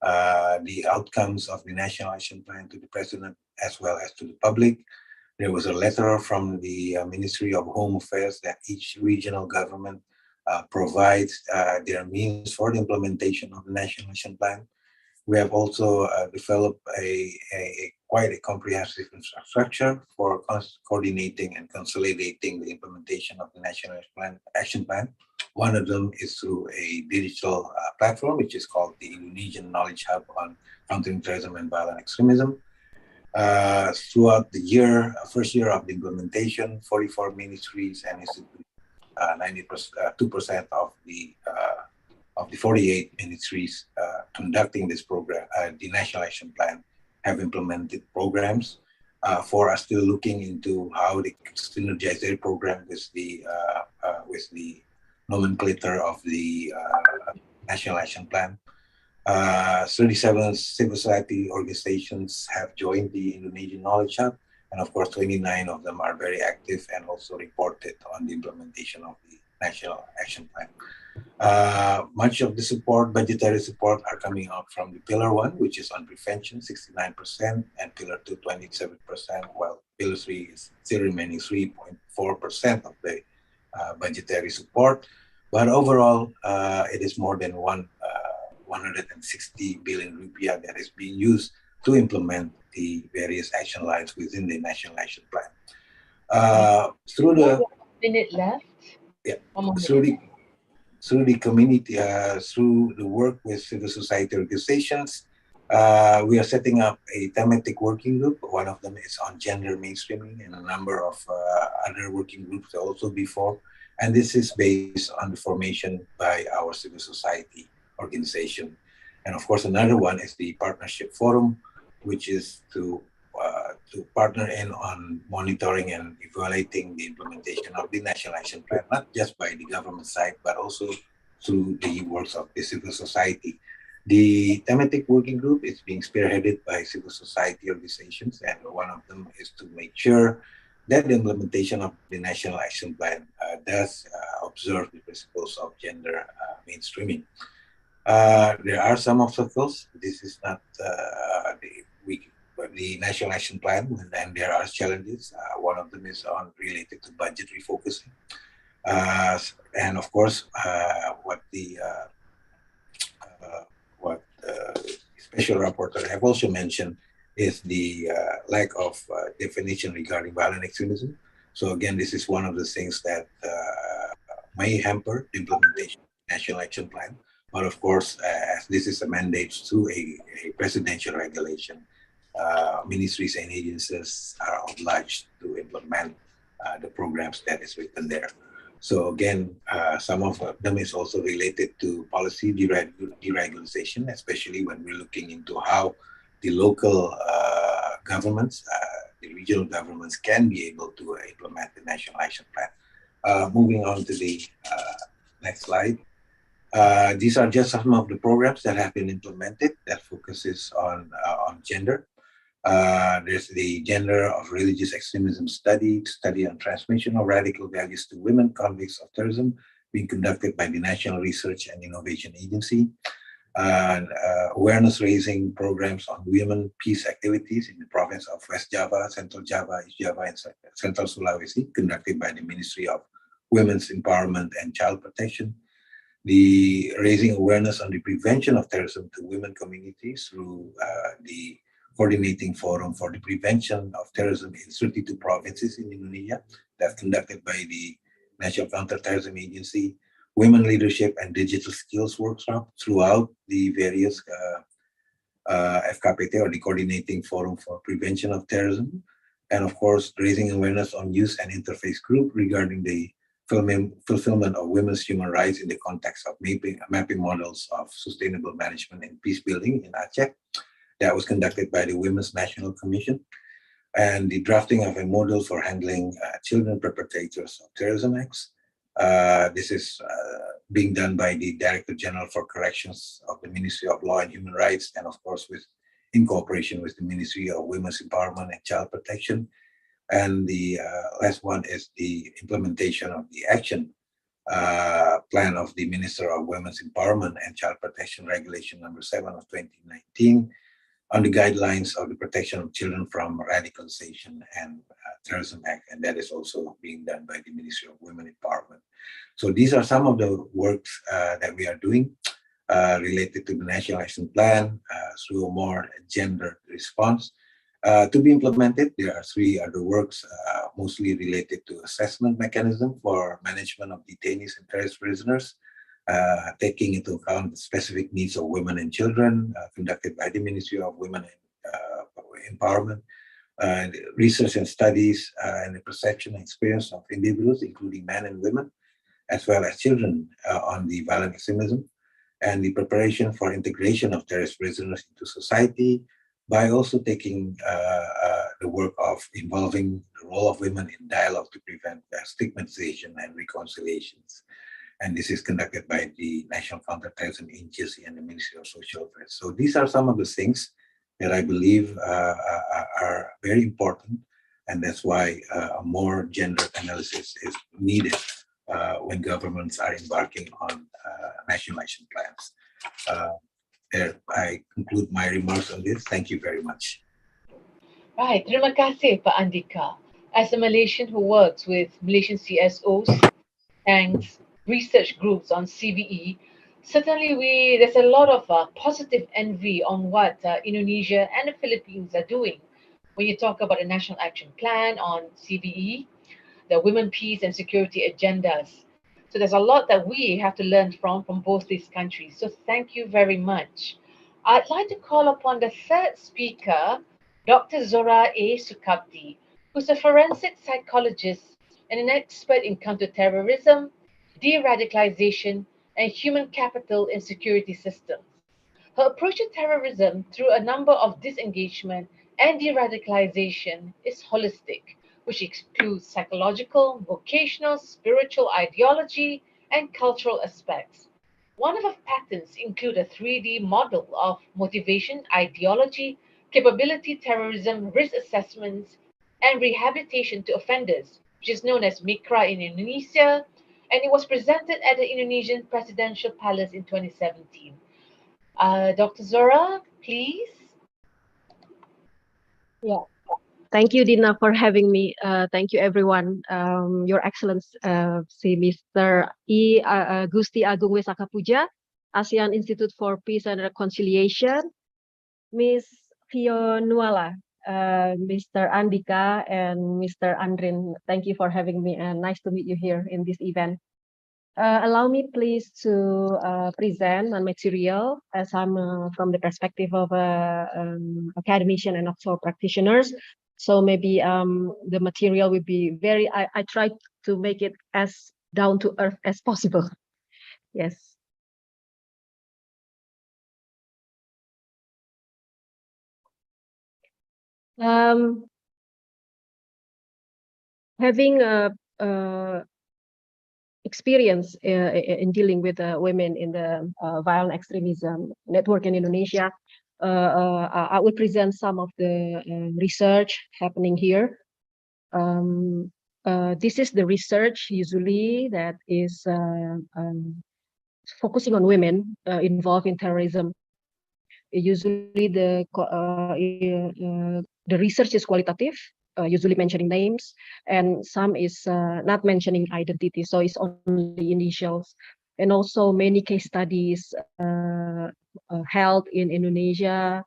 the outcomes of the National Action Plan to the President as well as to the public. There was a letter from the Ministry of Home Affairs that each regional government provides their means for the implementation of the National Action Plan. We have also developed quite a comprehensive infrastructure for coordinating and consolidating the implementation of the National Action Plan. One of them is through a digital platform, which is called the Indonesian Knowledge Hub on Countering Terrorism and Violent Extremism. Throughout the year, first year of the implementation, 44 ministries and institutions, 92% of the 48 ministries conducting this program, the National Action Plan, have implemented programs. For us still looking into how they synergize their program with the nomenclature of the National Action Plan. 37 civil society organizations have joined the Indonesian Knowledge Hub, and of course 29 of them are very active and also reported on the implementation of the National Action Plan. Much of the support, budgetary support, are coming out from the Pillar 1, which is on prevention, 69%, and Pillar 2, 27%, while Pillar 3 is still remaining 3.4% of the budgetary support. But overall, it is more than 160 billion rupiah that is being used to implement the various action lines within the National Action Plan. Through the minute left. Yeah, through the community, through the work with civil society organizations, we are setting up a thematic working group. One of them is on gender mainstreaming, and a number of other working groups also before. And this is based on the formation by our civil society organization. And of course, another one is the Partnership Forum, which is to partner in on monitoring and evaluating the implementation of the National Action Plan, not just by the government side, but also through the works of the civil society. The thematic working group is being spearheaded by civil society organizations, and one of them is to make sure that the implementation of the National Action Plan does observe the principles of gender mainstreaming. There are some obstacles. This is not the National Action Plan, and there are challenges. One of them is related to budget refocusing. And of course, what the Special Rapporteur have also mentioned is the lack of definition regarding violent extremism. So again, this is one of the things that may hamper the implementation of the National Action Plan. But of course, as this is a mandate through a presidential regulation, ministries and agencies are obliged to implement the programs that is written there. So again, some of them is also related to policy deradicalization, especially when we're looking into how the local governments, the regional governments can be able to implement the National Action Plan. Moving on to the next slide. These are just some of the programs that have been implemented that focuses on gender. There's the Gender of Religious Extremism study on transmission of radical values to women convicts of terrorism, being conducted by the National Research and Innovation Agency. Awareness raising programs on women peace activities in the province of West Java, Central Java, East Java, and Central Sulawesi, conducted by the Ministry of Women's Empowerment and Child Protection. The raising awareness on the prevention of terrorism to women communities through the Coordinating Forum for the Prevention of Terrorism in 32 provinces in Indonesia, that's conducted by the National Counter-Terrorism Agency. Women Leadership and Digital Skills Workshop throughout the various FKPT, or the Coordinating Forum for Prevention of Terrorism. And of course, raising awareness on youth and interface group regarding the fulfillment of women's human rights in the context of mapping models of sustainable management and peace building in Aceh. That was conducted by the Women's National Commission. And the drafting of a model for handling children perpetrators of terrorism acts. This is being done by the Director General for Corrections of the Ministry of Law and Human Rights, and of course in cooperation with the Ministry of Women's Empowerment and Child Protection. And the last one is the implementation of the action plan of the Minister of Women's Empowerment and Child Protection Regulation number 7 of 2019 on the guidelines of the protection of children from radicalization and terrorism act. And that is also being done by the Ministry of Women Empowerment. So these are some of the works that we are doing related to the National Action Plan through a more gendered response. To be implemented, there are 3 other works mostly related to assessment mechanism for management of detainees and terrorist prisoners, taking into account the specific needs of women and children, conducted by the Ministry of Women Empowerment, research and studies and the perception and experience of individuals, including men and women, as well as children on the violent extremism, and the preparation for integration of terrorist prisoners into society by also taking the work of involving the role of women in dialogue to prevent stigmatization and reconciliations. And this is conducted by the National Counter-Terrorism Agency and the Ministry of Social Affairs. So these are some of the things that I believe are very important, and that's why a more gender analysis is needed when governments are embarking on national action plans. I conclude my remarks on this. Thank you very much. Right, terima kasih Pak Andhika. As a Malaysian who works with Malaysian CSOs and research groups on CVE, certainly there's a lot of positive envy on what Indonesia and the Philippines are doing. When you talk about the National Action Plan on CVE, the Women, Peace and Security agendas. So there's a lot that we have to learn from both these countries. So thank you very much. I'd like to call upon the third speaker, Dr. Zora A. Sukhapti, who's a forensic psychologist and an expert in counterterrorism, deradicalization, and human capital in security systems. Her approach to terrorism through a number of disengagement and deradicalization is holistic, which includes psychological, vocational, spiritual ideology, and cultural aspects. One of her patterns include a 3D model of motivation, ideology, capability, terrorism, risk assessments, and rehabilitation to offenders, which is known as MICRA in Indonesia, and it was presented at the Indonesian Presidential Palace in 2017. Dr. Zora, please. Yeah. Thank you, Dina, for having me. Thank you, everyone. Your Excellency, Mr. Gusti Agung Wesakapuja, ASEAN Institute for Peace and Reconciliation, Ms. Fionnuala, Mr. Andhika, and Mr. Andrin. Thank you for having me, and nice to meet you here in this event. Allow me, please, to present my material as I'm from the perspective of academician and also practitioners. So maybe the material will be very, I try to make it as down to earth as possible. Yes. Having experience in dealing with women in the violent extremism network in Indonesia, I will present some of the research happening here. This is the research usually that is focusing on women involved in terrorism. Usually the research is qualitative, usually mentioning names, and some is not mentioning identity, so it's only initials. And also many case studies held in Indonesia,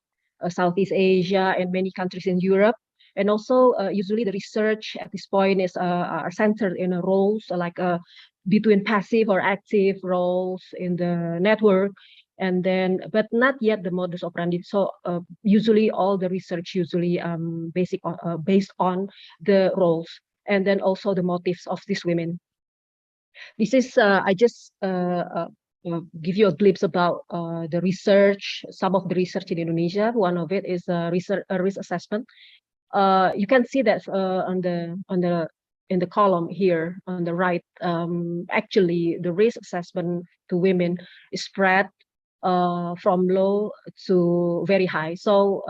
Southeast Asia, and many countries in Europe. And also usually the research at this point is are centered in roles like between passive or active roles in the network, and then but not yet the modus operandi. So usually all the research usually based on the roles, and then also the motives of these women. This is I just give you a glimpse about the research, some of the research in Indonesia. One of it is a risk assessment. You can see that in the column here on the right. Actually, the risk assessment to women is spread from low to very high. So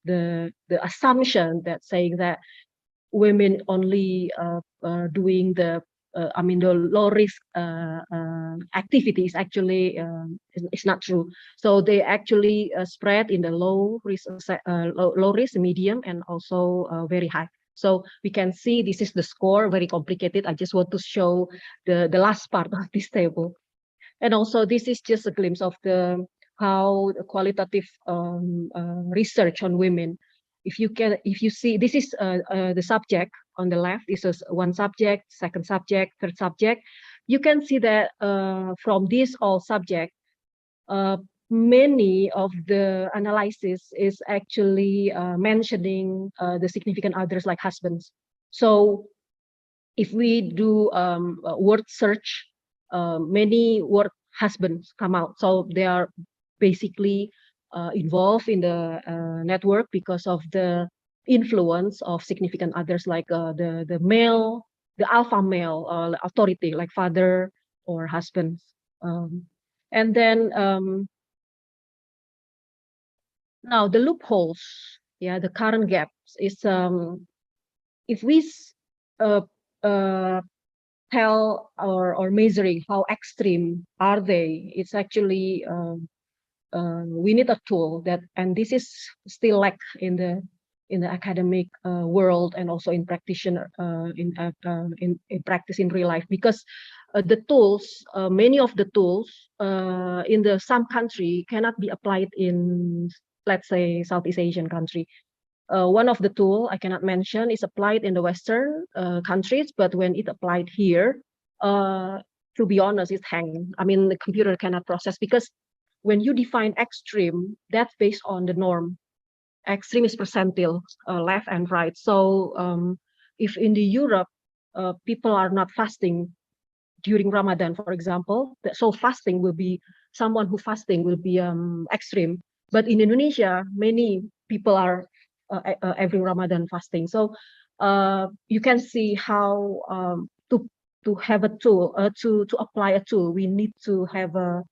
the assumption that saying that women only doing the the low risk activities actually is not true. So they actually spread in the low risk, medium, and also very high. So we can see this is the score, very complicated. I just want to show the last part of this table. And also this is just a glimpse of how the qualitative research on women. If you see, this is the subject on the left. This is one subject, second subject, third subject. You can see that from these all subjects, many of the analysis is actually mentioning the significant others like husbands. So if we do a word search, many word husbands come out. So they are basically involved in the network because of the influence of significant others like the male, the alpha male authority like father or husbands. And then now the loopholes, the current gaps is if we tell or measuring how extreme are they, it's actually we need a tool that, and this is still lack in the academic world and also in practitioner in practice in real life, because the tools, many of the tools in some country cannot be applied in, let's say, Southeast Asian country. One of the tool I cannot mention is applied in the Western countries, but when it applied here, to be honest, it's hanging. I mean, the computer cannot process, because when you define extreme, that's based on the norm. Extreme is percentile, left and right. So if in the Europe, people are not fasting during Ramadan, for example, so fasting will be, someone who fasting will be extreme. But in Indonesia, many people are every Ramadan fasting. So you can see how to have a tool, to apply a tool, we need to have a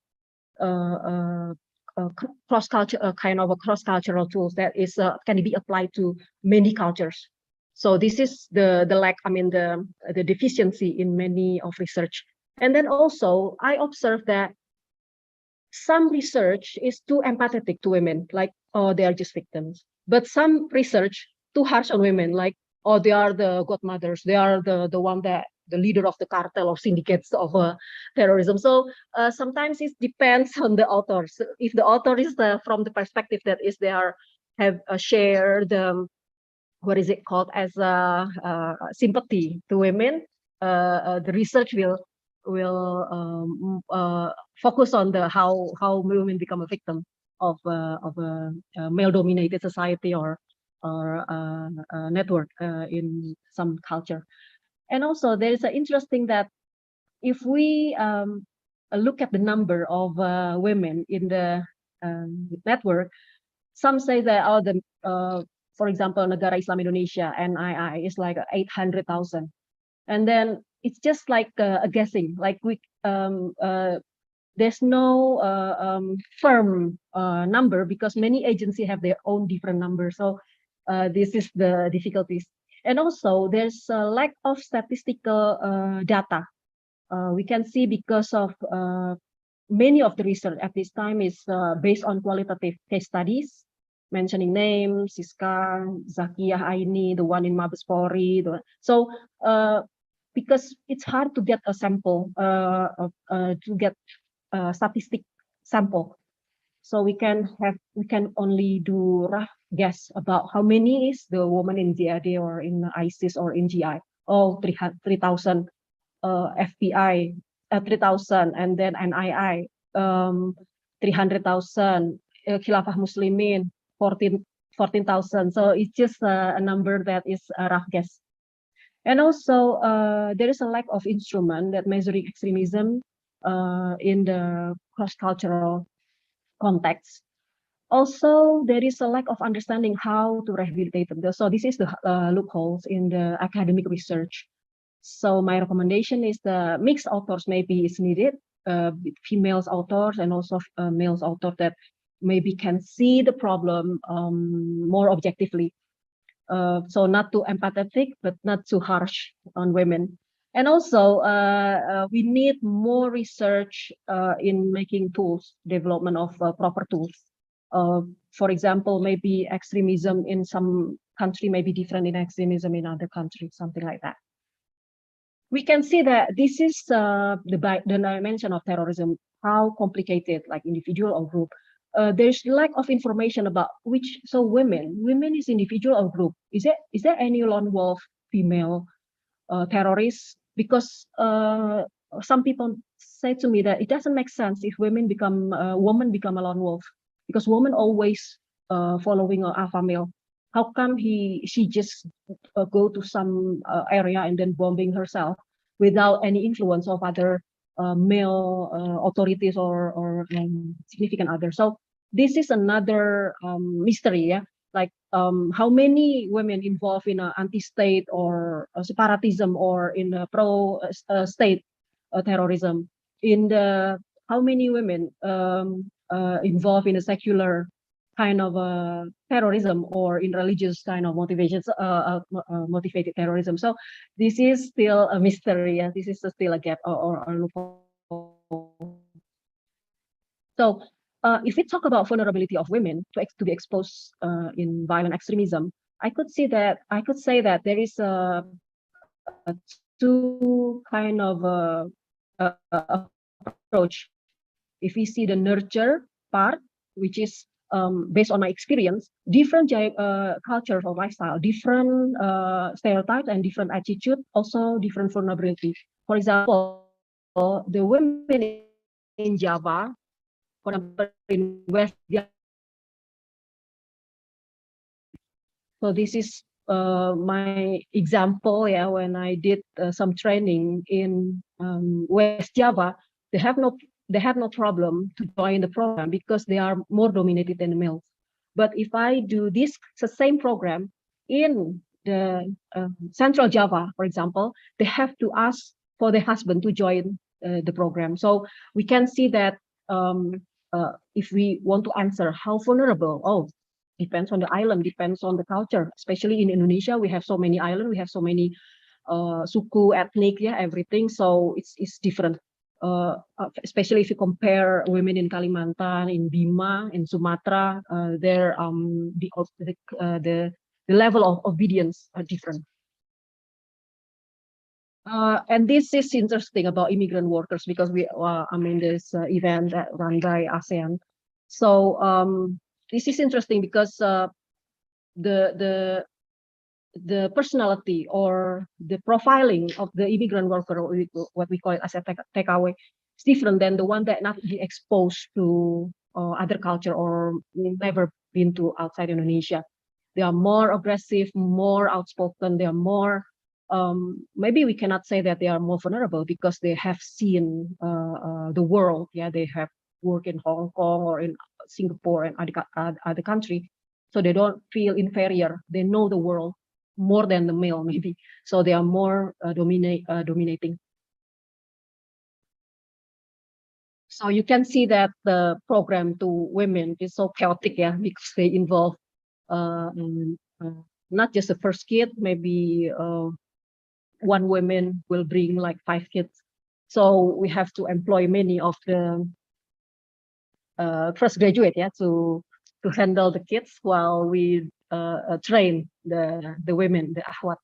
cross-culture, kind of a cross-cultural tools that is can be applied to many cultures. So this is the lack, I mean the deficiency in many of research. And then also I observed that some research is too empathetic to women, like, oh, they are just victims. But some research too harsh on women, like, oh, they are the godmothers, they are the one that the leader of the cartel or syndicates of terrorism. So sometimes it depends on the authors. If the author is from the perspective that is they have shared what is it called as sympathy to women, the research will focus on the how women become a victim of a male-dominated society or network in some culture. And also there is an interesting that if we look at the number of women in the network, some say that for example, Negara Islam Indonesia, NII, is like 800,000, and then it's just like a guessing. Like there's no firm number because many agencies have their own different numbers. So this is the difficulties. And also there's a lack of statistical data. We can see because of many of the research at this time is based on qualitative case studies, mentioning names, Siska, Zakiyah Aini, the one in Mabes Polri. So because it's hard to get a sample, to get a statistic sample. So we can only do rough guess about how many is the woman in JAD or in ISIS or in GI. Oh, 3,000 FBI, 3,000, and then NII, 300,000, Khilafah Muslimin, 14,000. So it's just a number that is a rough guess. And also, there is a lack of instrument that measuring extremism in the cross-cultural context. Also, there is a lack of understanding how to rehabilitate them. So this is the loopholes in the academic research. So my recommendation is the mixed authors maybe is needed, females authors and also males authors that maybe can see the problem more objectively. So not too empathetic, but not too harsh on women. And also, we need more research in making tools, development of proper tools. For example, maybe extremism in some country may be different in extremism in other countries, something like that. We can see that this is the dimension of terrorism, how complicated, like individual or group. There's lack of information about which, so women is individual or group. Is there any lone wolf female terrorists? Because some people say to me that it doesn't make sense if women become a lone wolf, because women always following an alpha male. How come she just go to some area and then bombing herself without any influence of other male authorities or significant others? So this is another mystery, yeah. Like how many women involved in anti-state or separatism or in pro-state terrorism? In the how many women involved in a secular kind of terrorism or in religious kind of motivations, motivated terrorism? So this is still a mystery. Yeah? This is still a gap or loophole. So if we talk about vulnerability of women to be exposed in violent extremism, I could say that there is two kind of approach. If we see the nurture part, which is based on my experience, different cultures or lifestyle, different stereotypes and different attitude, also different vulnerability. For example, the women in Java, for example, in West Java. So this is my example, yeah. When I did some training in West Java, they have no problem to join the program because they are more dominated than the males. But if I do this same program in the Central Java, for example, they have to ask for their husband to join the program. So we can see that if we want to answer how vulnerable, depends on the island, depends on the culture. Especially in Indonesia, we have so many islands, we have so many suku, ethnic, yeah, everything. So it's different. Especially if you compare women in Kalimantan, in Bima, in Sumatra, the level of obedience are different. And this is interesting about immigrant workers because this event that run by ASEAN. So this is interesting because the personality or the profiling of the immigrant worker, what we call it as a takeaway, is different than the one that not be exposed to other culture or never been to outside Indonesia. They are more aggressive, more outspoken. They are more, maybe we cannot say that they are more vulnerable because they have seen the world. Yeah, they have worked in Hong Kong or in Singapore and other country. So they don't feel inferior. They know the world more than the male, maybe. So they are more dominating. So you can see that the program to women is so chaotic, yeah, because they involve not just the first kid, maybe one woman will bring like 5 kids. So we have to employ many of the first graduate, yeah, to handle the kids while we train the women, the ahwat.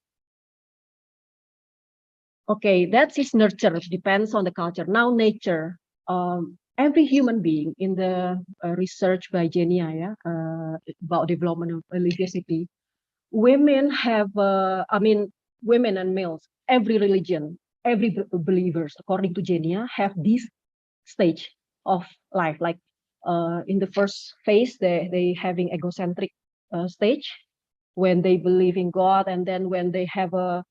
Okay, that is nurture, depends on the culture. Now nature, every human being in the research by Genia, yeah, about development of religiosity, women have, women and males, every religion, every believers, according to Genia, have this stage of life. Like in the first phase, they having egocentric stage when they believe in God, and then when they have a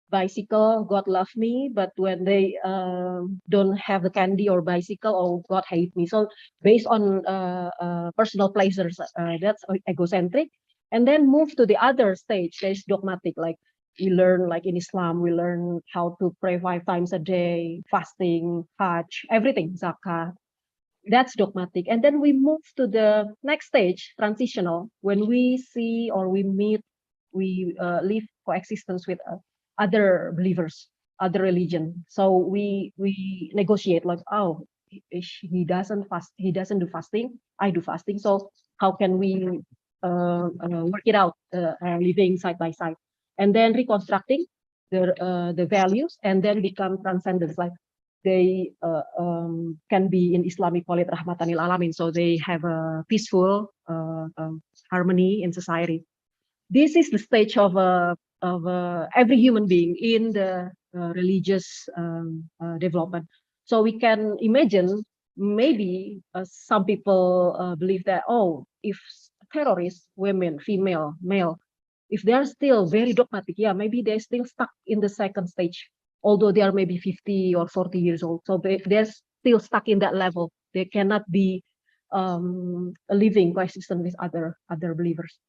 bicycle, God love me, but when they don't have the candy or bicycle, oh, God hate me. So based on personal pleasures, that's egocentric. And then move to the other stage, there's dogmatic, like we learn, like in Islam, we learn how to pray 5 times a day, fasting, Hajj, everything, zakat. That's dogmatic. And then we move to the next stage, transitional, when we see or we meet, we live coexistence with other believers, other religion. So we negotiate, like, oh, he doesn't fast, he doesn't do fasting, I do fasting. So how can we work it out, living side by side, and then reconstructing the values, and then become transcendence, like they can be, in Islam we call it rahmatanil alamin, so they have a peaceful harmony in society. This is the stage of every human being in the religious development. So we can imagine, maybe some people believe that, oh, if terrorists, women, female, male, if they are still very dogmatic, yeah, maybe they're still stuck in the second stage, although they are maybe 50 or 40 years old. So they're still stuck in that level. They cannot be living coexistence with other believers.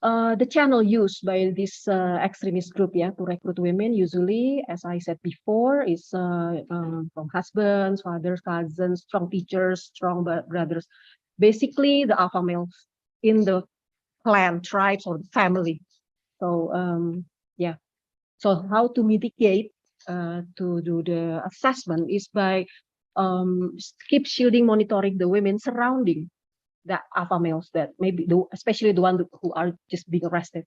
The channel used by this extremist group, yeah, to recruit women, usually, as I said before, is from husbands, fathers, cousins, strong teachers, strong brothers, basically the alpha males in the clan, tribes, or family. So yeah, so how to mitigate, to do the assessment, is by keep shielding, monitoring the women surrounding the alpha males, that maybe especially the ones who are just being arrested.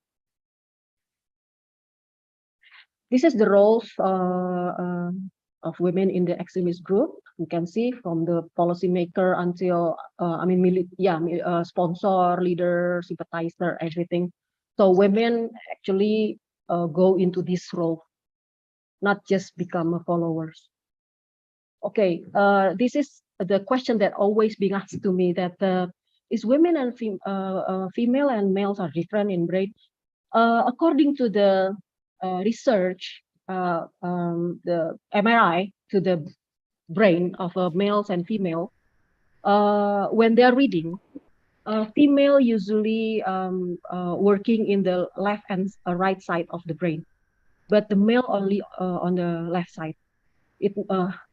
This is the roles of women in the extremist group. You can see from the policymaker until sponsor, leader, sympathizer, everything. So women actually go into this role, not just become followers. Okay, this is the question that always being asked to me, that is women and female and males are different in brain? According to the research, the MRI to the brain of males and female, when they're reading, female usually working in the left and right side of the brain, but the male only on the left side.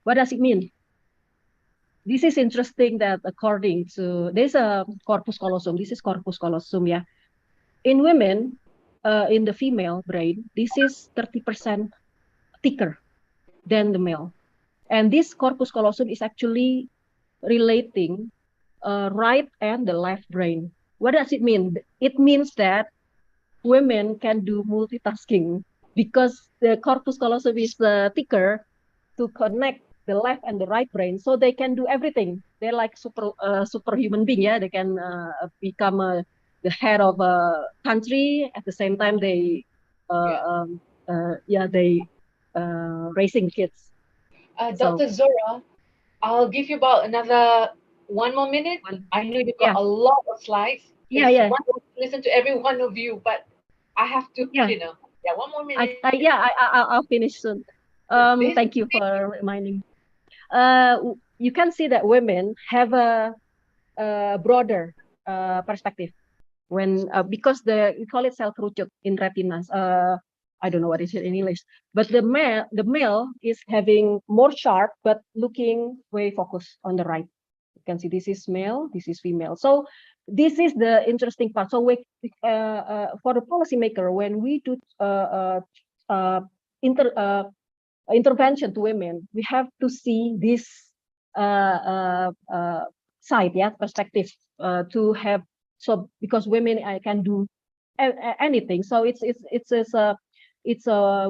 What does it mean? This is interesting that according to, there's a corpus callosum, this is corpus callosum, yeah. In women, in the female brain, this is 30% thicker than the male. And this corpus callosum is actually relating right and the left brain. What does it mean? It means that women can do multitasking because the corpus callosum is thicker to connect the left and the right brain, so they can do everything. They're like superhuman being, yeah. They can become the head of a country, at the same time they raising kids. Dr. Zora, I'll give you about another 1 more minute. I know you've got a lot of slides. Yeah. Want to listen to every one of you, but I have to, 1 more minute. I'll finish soon. Thank you for reminding. You can see that women have a broader perspective when because we call it self-rujuk in retinas. I don't know what is it in English, but the male is having more sharp, but looking way focused on the right. You can see this is male, this is female. So this is the interesting part. So we, for the policymaker, when we do intervention to women, we have to see this side, yeah, perspective, to have, so because women can do anything, so it's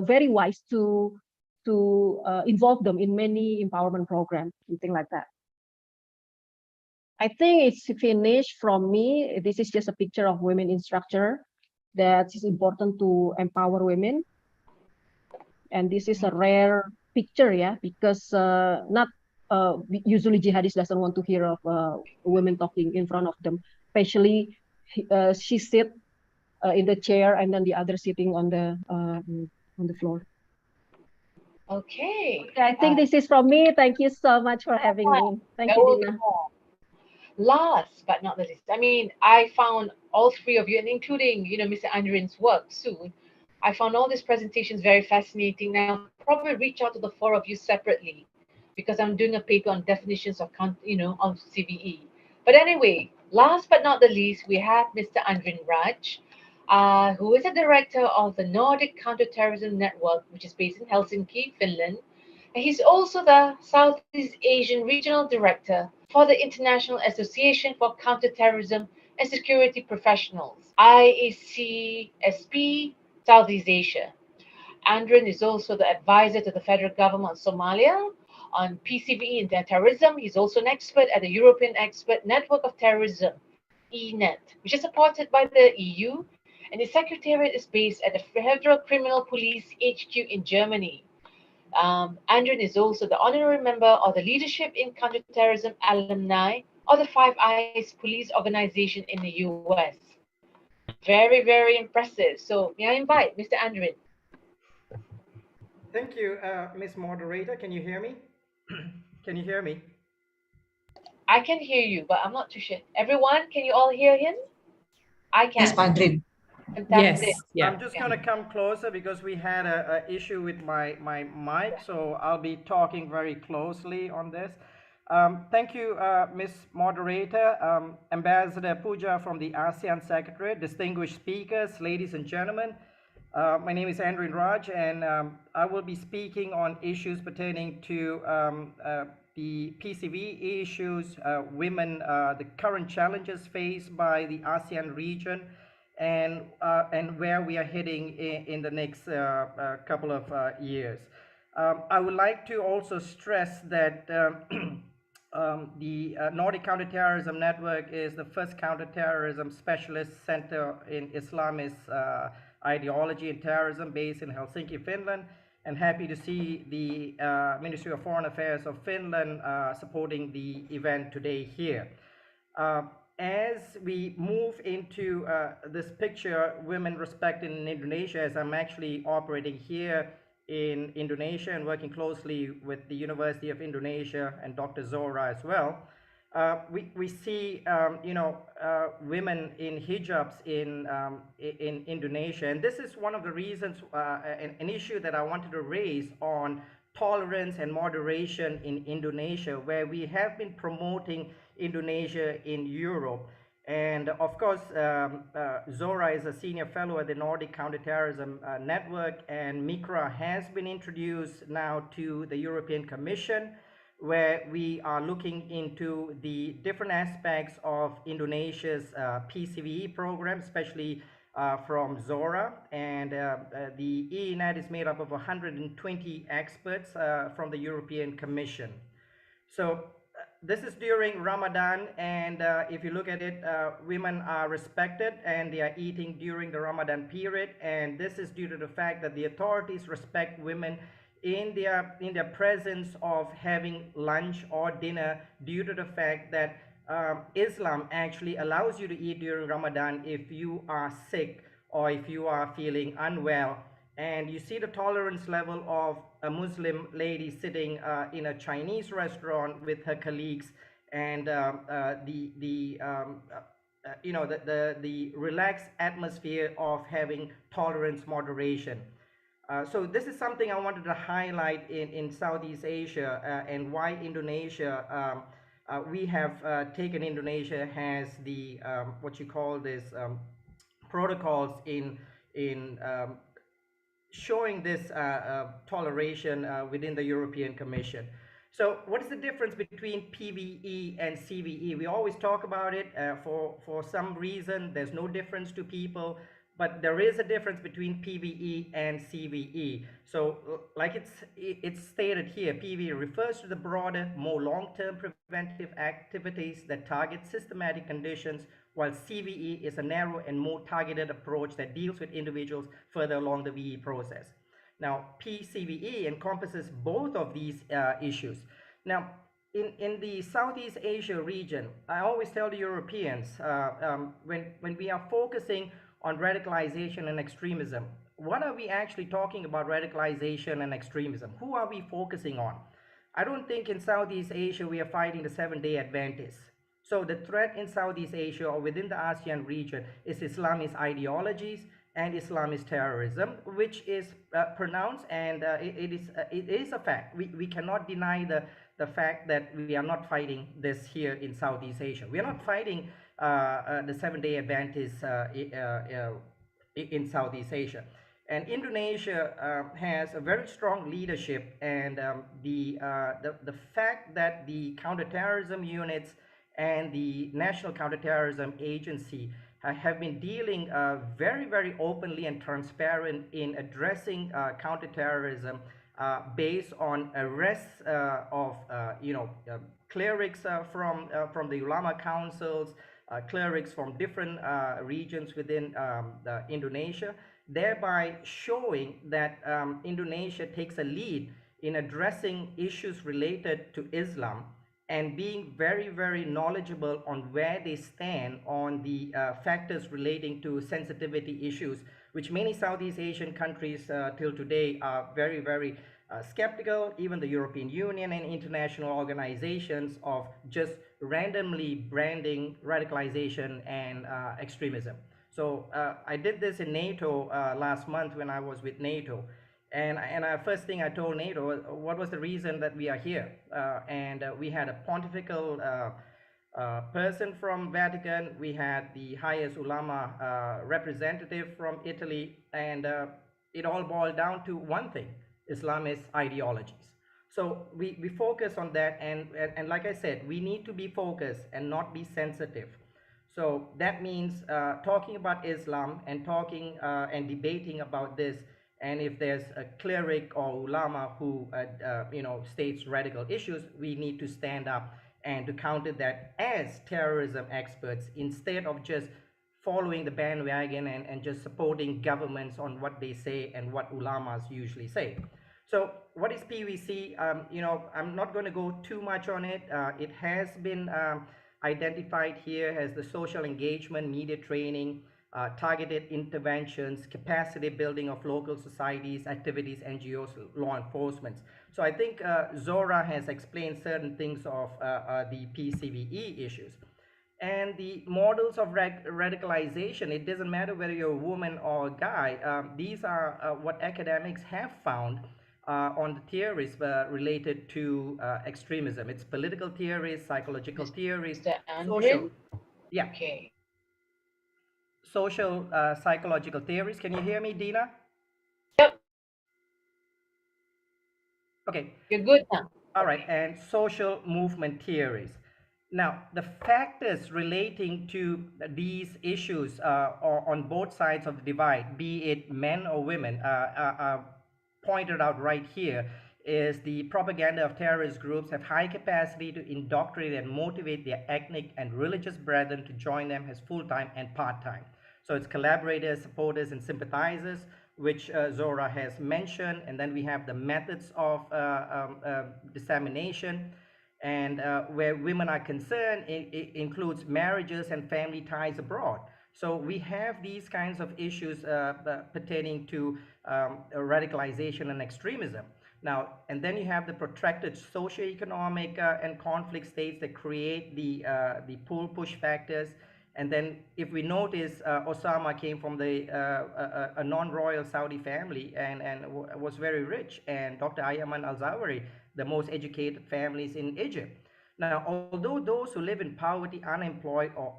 very wise to involve them in many empowerment programs, something like that. I think it's finished from me. This is just a picture of women in structure that is important to empower women. And this is a rare picture, yeah, because not usually jihadis doesn't want to hear of women talking in front of them. Especially she sit in the chair, and then the other sitting on the floor. Okay. Okay, I think this is from me. Thank you so much for having me. Thank you, Dina. Last but not the least, I mean, I found all three of you, and including, Mr. Andrin's work soon, I found all these presentations very fascinating. Now, probably reach out to the four of you separately because I'm doing a paper on definitions of, of CVE. But anyway, last but not the least, we have Mr. Andrin Raj, who is a director of the Nordic Counter-Terrorism Network, which is based in Helsinki, Finland. And he's also the Southeast Asian Regional Director for the International Association for Counterterrorism and Security Professionals, IACSP Southeast Asia. Andrin is also the advisor to the federal government of Somalia on PCV and terrorism. He's also an expert at the European Expert Network of Terrorism, ENET, which is supported by the EU, and his secretariat is based at the Federal Criminal Police HQ in Germany. Andrin is also the honorary member of the Leadership in Counterterrorism Alumni of the Five Eyes Police Organization in the US. Very, very impressive. So may I invite Mr. Andrin? Thank you, Ms. Moderator. Can you hear me? Can you hear me? I can hear you, but I'm not too sure. Everyone, can you all hear him? I can. Yes, Andrin. Fantastic. Yes, yeah. I'm just going to come closer because we had a issue with my mic, so I'll be talking very closely on this. Thank you, Ms. Moderator, Ambassador Pooja from the ASEAN Secretariat, distinguished speakers, ladies and gentlemen. My name is Andrin Raj, and I will be speaking on issues pertaining to the PCV issues, women, the current challenges faced by the ASEAN region, and where we are heading in the next couple of years. I would like to also stress that the Nordic Counterterrorism Network is the first counterterrorism specialist center in Islamist ideology and terrorism based in Helsinki, Finland, and happy to see the Ministry of Foreign Affairs of Finland supporting the event today here. As we move into this picture, women respect in Indonesia, as I'm actually operating here in Indonesia and working closely with the University of Indonesia and Dr. Zora as well, we see women in hijabs in Indonesia, and this is one of the reasons, an issue that I wanted to raise on tolerance and moderation in Indonesia, where we have been promoting Indonesia in Europe. And of course, Zora is a senior fellow at the Nordic Counterterrorism Network, and MICRA has been introduced now to the European Commission, where we are looking into the different aspects of Indonesia's Pcv program, especially from Zora. And the ENET is made up of 120 experts from the European Commission. So this is during Ramadan, and if you look at it, women are respected and they are eating during the Ramadan period, and this is due to the fact that the authorities respect women in their presence of having lunch or dinner, due to the fact that Islam actually allows you to eat during Ramadan if you are sick or if you are feeling unwell. And you see the tolerance level of a Muslim lady sitting in a Chinese restaurant with her colleagues, and the relaxed atmosphere of having tolerance, moderation. So this is something I wanted to highlight in Southeast Asia, and why Indonesia, we have taken Indonesia has the what you call this protocols in showing this toleration within the European Commission. So what is the difference between PVE and CVE? We always talk about it. For some reason, there's no difference to people, but there is a difference between PVE and CVE. So like it's stated here, PVE refers to the broader, more long-term preventive activities that target systematic conditions, while CVE is a narrow and more targeted approach that deals with individuals further along the VE process. Now, PCVE encompasses both of these issues. Now, in the Southeast Asia region, I always tell the Europeans, when we are focusing on radicalization and extremism. What are we actually talking about radicalization and extremism? Who are we focusing on? I don't think in Southeast Asia we are fighting the 7-day Adventists. So the threat in Southeast Asia or within the ASEAN region is Islamist ideologies and Islamist terrorism, which is pronounced, and it is a fact. We cannot deny the fact that we are not fighting this here in Southeast Asia. We are not fighting the 7-day Adventists in Southeast Asia. And Indonesia has a very strong leadership, and the fact that the counterterrorism units and the National Counterterrorism Agency have been dealing very, very openly and transparent in addressing counterterrorism based on arrests of clerics from the ulama councils, clerics from different regions within Indonesia, thereby showing that Indonesia takes a lead in addressing issues related to Islam and being very, very knowledgeable on where they stand on the factors relating to sensitivity issues, which many Southeast Asian countries till today are very, very skeptical, even the European Union and international organizations, of just randomly branding radicalization and extremism. So I did this in NATO last month when I was with NATO. And first thing I told NATO, what was the reason that we are here? And we had a pontifical person from Vatican. We had the highest ulama representative from Italy. And it all boiled down to one thing: Islamist ideologies. So we focus on that. And like I said, we need to be focused and not be sensitive. So that means talking about Islam and talking and debating about this. And if there's a cleric or ulama who states radical issues, we need to stand up and to counter that as terrorism experts, instead of just following the bandwagon and just supporting governments on what they say and what ulamas usually say. So what is PVC? I'm not going to go too much on it. It has been identified here as the social engagement, media training, targeted interventions, capacity building of local societies, activities, NGOs, law enforcement. So I think Zora has explained certain things of the PCVE issues. And the models of radicalization, it doesn't matter whether you're a woman or a guy. These are what academics have found on the theories related to extremism. It's political theories, psychological theories, social, yeah. Okay. Social psychological theories. Can you hear me, Dina? Yep. Okay. You're good now. All right. And social movement theories. Now, the factors relating to these issues on both sides of the divide, be it men or women, pointed out right here, is the propaganda of terrorist groups have high capacity to indoctrinate and motivate their ethnic and religious brethren to join them as full-time and part-time. So it's collaborators, supporters, and sympathizers, which Zora has mentioned. And then we have the methods of dissemination. And where women are concerned, it includes marriages and family ties abroad. So we have these kinds of issues pertaining to radicalization and extremism. Now, and then you have the protracted socioeconomic and conflict states that create the pull-push factors. And then if we notice, Osama came from a non-royal Saudi family and was very rich, and Dr. Ayman al-Zawahiri, the most educated families in Egypt. Now, although those who live in poverty, unemployed, or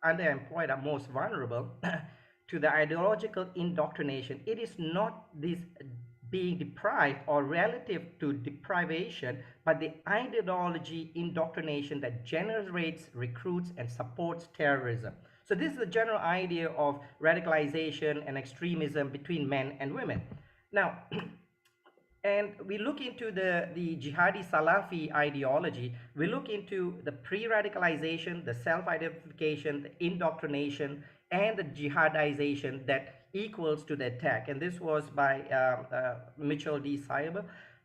underemployed are most vulnerable to the ideological indoctrination, it is not this being deprived or relative to deprivation, but the ideology indoctrination that generates, recruits, and supports terrorism. So this is the general idea of radicalization and extremism between men and women. Now, and we look into the jihadi Salafi ideology, we look into the pre-radicalization, the self-identification, the indoctrination, and the jihadization that equals to the attack. And this was by Mitchell D. Seiber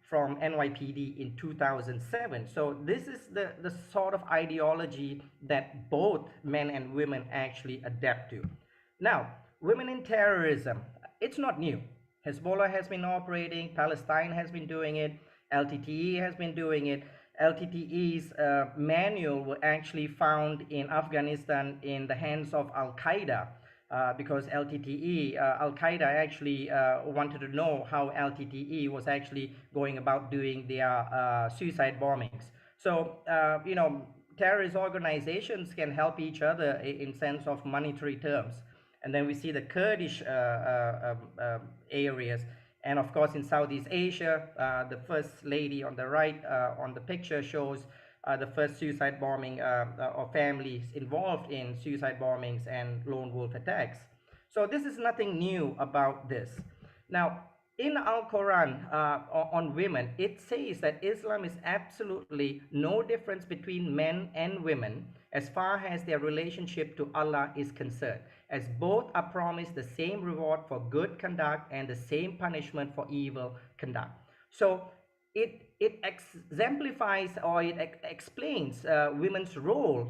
from NYPD in 2007. So this is the sort of ideology that both men and women actually adapt to. Now, women in terrorism, it's not new. Hezbollah has been operating, Palestine has been doing it, LTTE has been doing it. LTTE's manual were actually found in Afghanistan in the hands of Al-Qaeda, because LTTE, Al-Qaeda actually wanted to know how LTTE was actually going about doing their suicide bombings. So, you know, terrorist organizations can help each other in sense of monetary terms. And then we see the Kurdish areas. And of course, in Southeast Asia, the first lady on the right on the picture shows the first suicide bombing or families involved in suicide bombings and lone wolf attacks. So this is nothing new about this. Now, in Al-Quran on women, it says that Islam is absolutely no difference between men and women as far as their relationship to Allah is concerned, as both are promised the same reward for good conduct and the same punishment for evil conduct. So it exemplifies, or it explains women's role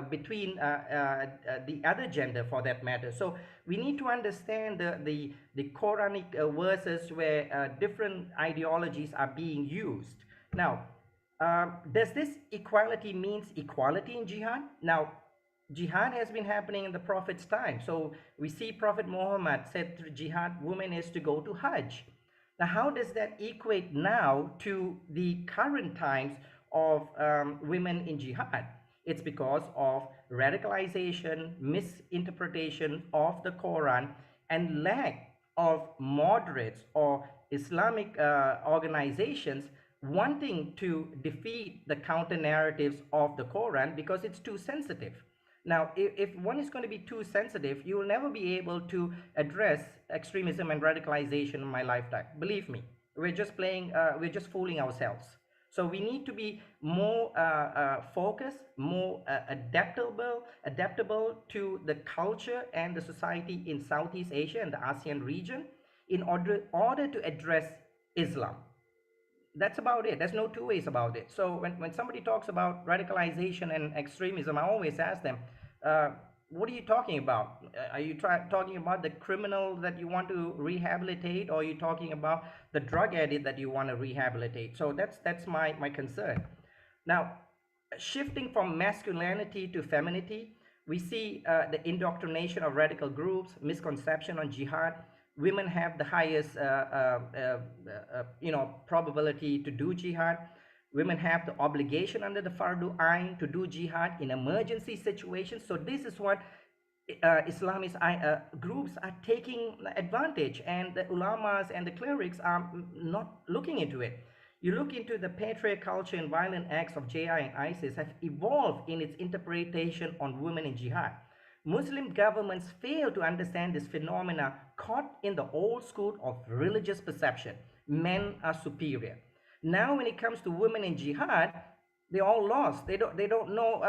between the other gender for that matter. So we need to understand the Quranic verses where different ideologies are being used. Now, does this equality means equality in jihad? Now, jihad has been happening in the Prophet's time. So we see Prophet Muhammad said through jihad, women is to go to Hajj. Now, how does that equate now to the current times of women in jihad? It's because of radicalization, misinterpretation of the Quran, and lack of moderates or Islamic organizations wanting to defeat the counter narratives of the Quran because it's too sensitive. Now, if one is going to be too sensitive, you will never be able to address extremism and radicalization in my lifetime. Believe me, we're just fooling ourselves. So we need to be more focused, more adaptable to the culture and the society in Southeast Asia and the ASEAN region in order to address Islam. That's about it. There's no two ways about it. So when somebody talks about radicalization and extremism, I always ask them, what are you talking about? Are you talking about the criminal that you want to rehabilitate, or are you talking about the drug addict that you want to rehabilitate? So that's my concern. Now, shifting from masculinity to femininity, we see the indoctrination of radical groups, misconception on jihad. Women have the highest probability to do jihad. Women have the obligation under the Fardu Ain to do jihad in emergency situations. So this is what Islamist groups are taking advantage, and the ulamas and the clerics are not looking into it. You look into the patriarchal culture and violent acts of JI and ISIS have evolved in its interpretation on women in jihad. Muslim governments fail to understand this phenomena, caught in the old school of religious perception. Men are superior. Now, when it comes to women in jihad, they're all lost. They don't know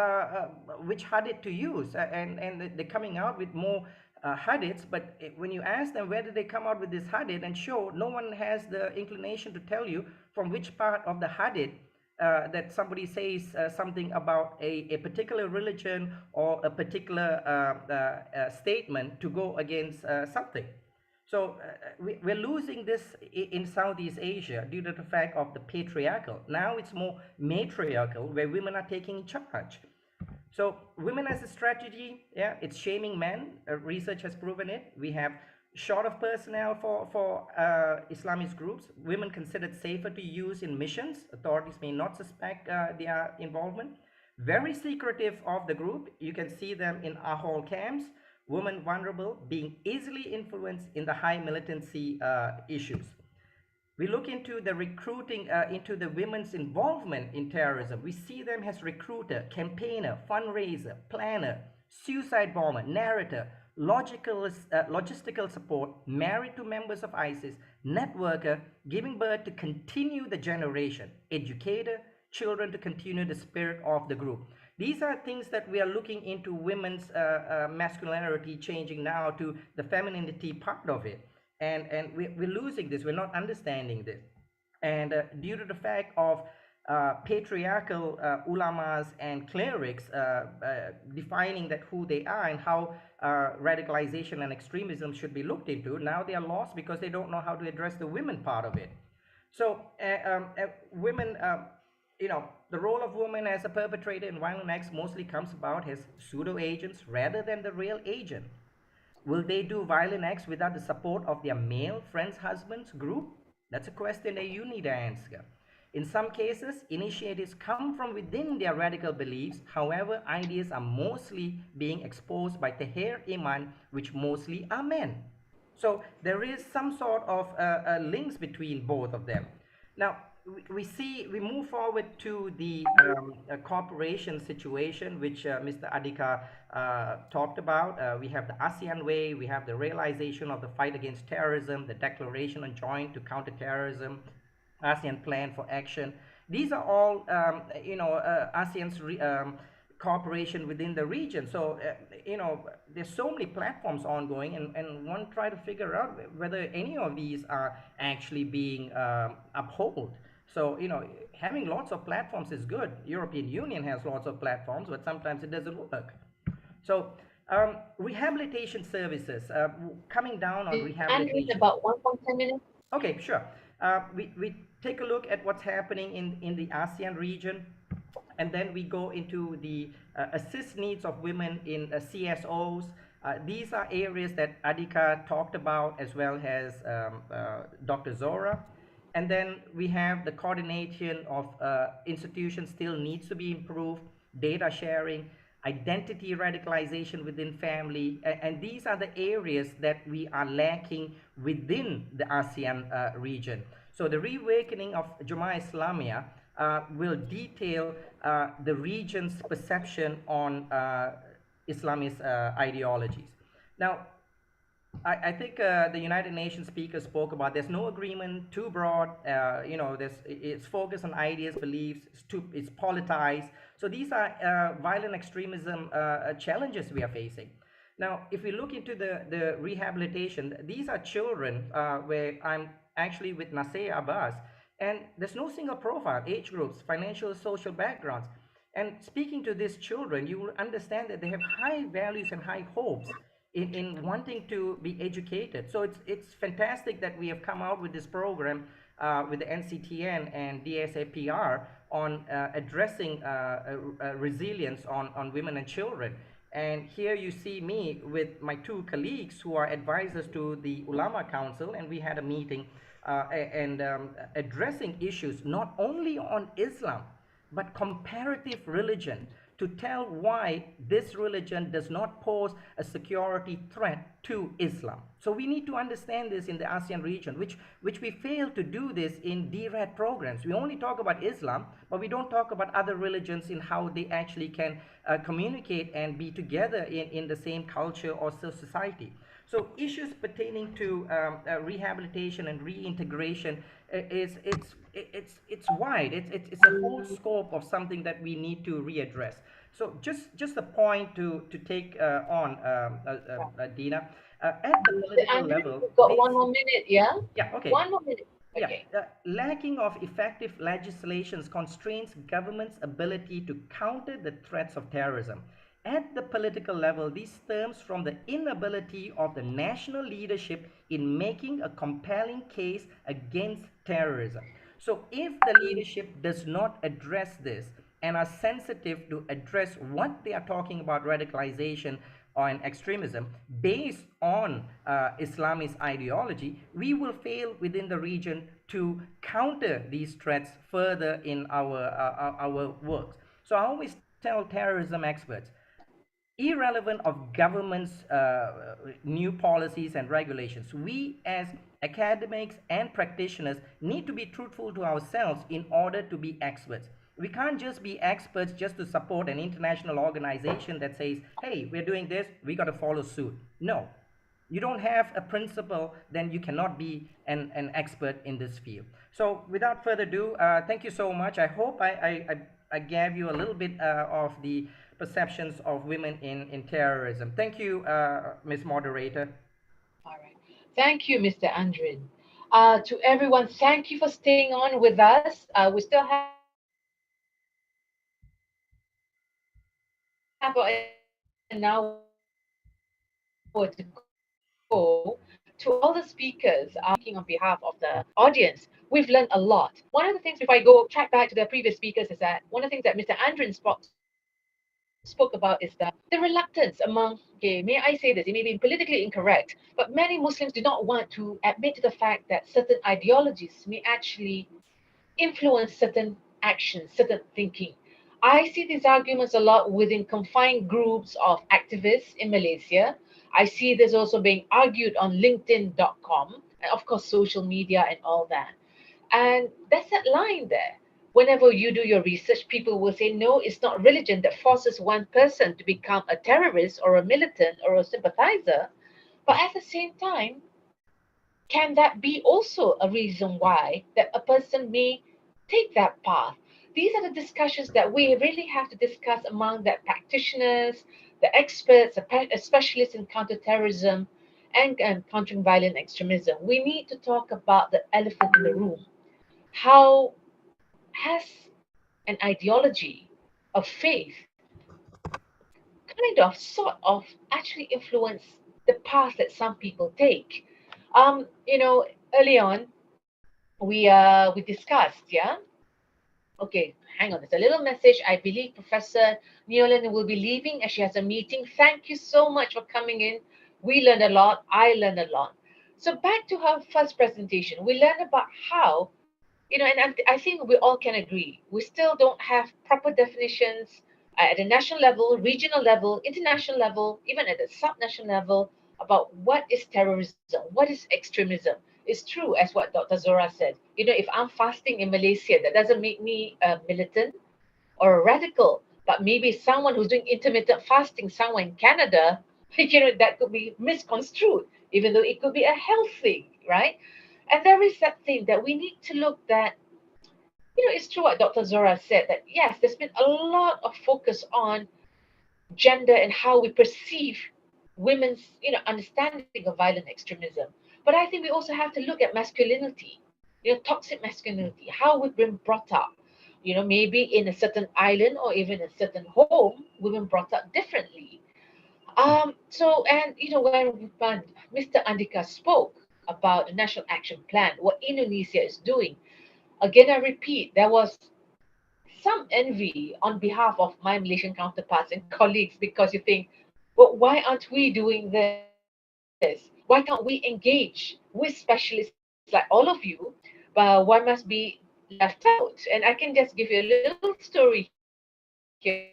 which hadith to use, and they're coming out with more hadiths. But when you ask them where did they come out with this hadith and show, no one has the inclination to tell you from which part of the hadith that somebody says something about a particular religion or a particular statement to go against something. So we're losing this in Southeast Asia due to the fact of the patriarchal. Now it's more matriarchal, where women are taking charge. So women as a strategy, yeah, it's shaming men. Research has proven it. We have short of personnel for Islamist groups. Women considered safer to use in missions. Authorities may not suspect their involvement. Very secretive of the group. You can see them in Ahol camps. Women vulnerable, being easily influenced in the high militancy issues. We look into the recruiting, into the women's involvement in terrorism. We see them as recruiter, campaigner, fundraiser, planner, suicide bomber, narrator, logistical support, married to members of ISIS, networker, giving birth to continue the generation, educator, children to continue the spirit of the group. These are things that we are looking into women's masculinity changing now to the femininity part of it. And we're losing this. We're not understanding this. And due to the fact of patriarchal ulamas and clerics defining that who they are and how radicalization and extremism should be looked into, now they are lost because they don't know how to address the women part of it. So women, the role of women as a perpetrator in violent acts mostly comes about as pseudo agents rather than the real agent. Will they do violent acts without the support of their male friends, husbands group? That's a question that you need to answer. In some cases, initiatives come from within their radical beliefs. However, ideas are mostly being exposed by Teher Iman, which mostly are men. So there is some sort of links between both of them. Now, we move forward to the cooperation situation, which Mr. Andhika talked about. We have the ASEAN way, we have the realization of the fight against terrorism, the declaration on joint to counter terrorism, ASEAN Plan for Action. These are all, ASEAN's cooperation within the region. So, there's so many platforms ongoing, and one try to figure out whether any of these are actually being upheld. So, having lots of platforms is good. European Union has lots of platforms, but sometimes it doesn't work. So, rehabilitation services, coming down on rehabilitation. And about 1.10 minutes. Okay, sure. We take a look at what's happening in the ASEAN region, and then we go into the assist needs of women in CSOs. These are areas that Andhika talked about, as well as Dr. Zora. And then we have the coordination of institutions still needs to be improved, data sharing, identity radicalization within family, and these are the areas that we are lacking within the ASEAN region. So the reawakening of Jamaah Islamiyah will detail the region's perception on Islamist ideologies. Now, I think the United Nations speaker spoke about there's no agreement, too broad, it's focused on ideas, beliefs, it's politicized. So these are violent extremism challenges we are facing. Now, if we look into the rehabilitation, these are children where I'm actually with Nasir Abbas, and there's no single profile, age groups, financial, social backgrounds. And speaking to these children, you will understand that they have high values and high hopes in wanting to be educated. So it's fantastic that we have come out with this program with the NCTN and DSAPR on addressing resilience on women and children. And here you see me with my two colleagues who are advisors to the Ulama Council, and we had a meeting addressing issues not only on Islam, but comparative religion, to tell why this religion does not pose a security threat to Islam. So we need to understand this in the ASEAN region, which we fail to do this in DRAD programs. We only talk about Islam, but we don't talk about other religions in how they actually can communicate and be together in the same culture or society. So issues pertaining to rehabilitation and reintegration it's wide. It's a whole scope of something that we need to readdress. So just a point to take on, Dina. At the political level, we've got 1 more minute, yeah? Yeah, okay. 1 more minute. Okay. Yeah, lacking of effective legislations constrains government's ability to counter the threats of terrorism. At the political level, this stems from the inability of the national leadership in making a compelling case against terrorism. So if the leadership does not address this and are sensitive to address what they are talking about radicalization and extremism based on Islamist ideology, we will fail within the region to counter these threats further in our works. So I always tell terrorism experts, irrelevant of government's new policies and regulations, we as academics and practitioners need to be truthful to ourselves in order to be experts. We can't just be experts just to support an international organization that says, hey, we're doing this, we got to follow suit. No. You don't have a principle, then you cannot be an expert in this field. So without further ado, thank you so much. I hope I gave you a little bit of the perceptions of women in terrorism. Thank you, Ms. Moderator. All right. Thank you, Mr. Andrin. To everyone, thank you for staying on with us. We still have an hour to go. To all the speakers, speaking on behalf of the audience, we've learned a lot. One of the things, before I go track back to the previous speakers, is that one of the things that Mr. Andrin spoke about is the reluctance among, okay, may I say this, it may be politically incorrect, but many Muslims do not want to admit to the fact that certain ideologies may actually influence certain actions, certain thinking. I see these arguments a lot within confined groups of activists in Malaysia. I see this also being argued on LinkedIn.com, and of course, social media and all that. And there's that line there. Whenever you do your research, people will say, no, it's not religion that forces one person to become a terrorist or a militant or a sympathizer. But at the same time, can that be also a reason why that a person may take that path? These are the discussions that we really have to discuss among the practitioners, the experts, the specialists in counterterrorism and countering violent extremism. We need to talk about the elephant in the room. How has an ideology of faith kind of sort of actually influence the path that some people take? Early on we discussed, yeah. Okay, hang on. There's a little message. I believe Professor Neolin will be leaving as she has a meeting. Thank you so much for coming in. We learned a lot. I learned a lot. So back to her first presentation, we learned about how, and I think we all can agree, we still don't have proper definitions at the national level, regional level, international level, even at the subnational level about what is terrorism, what is extremism. It's true, as what Dr. Zora said. If I'm fasting in Malaysia, that doesn't make me a militant or a radical, but maybe someone who's doing intermittent fasting somewhere in Canada, that could be misconstrued, even though it could be a health thing, right? And there is that thing that we need to look at. It's true what Dr. Zora said, that yes, there's been a lot of focus on gender and how we perceive women's, understanding of violent extremism. But I think we also have to look at masculinity, toxic masculinity, how we've been brought up. Maybe in a certain island or even a certain home, we've been brought up differently. When Mr. Andhika spoke about the National Action Plan, what Indonesia is doing, again, I repeat, there was some envy on behalf of my Malaysian counterparts and colleagues, because you think, well, why aren't we doing this? Why can't we engage with specialists like all of you? But why must be left out? And I can just give you a little story here.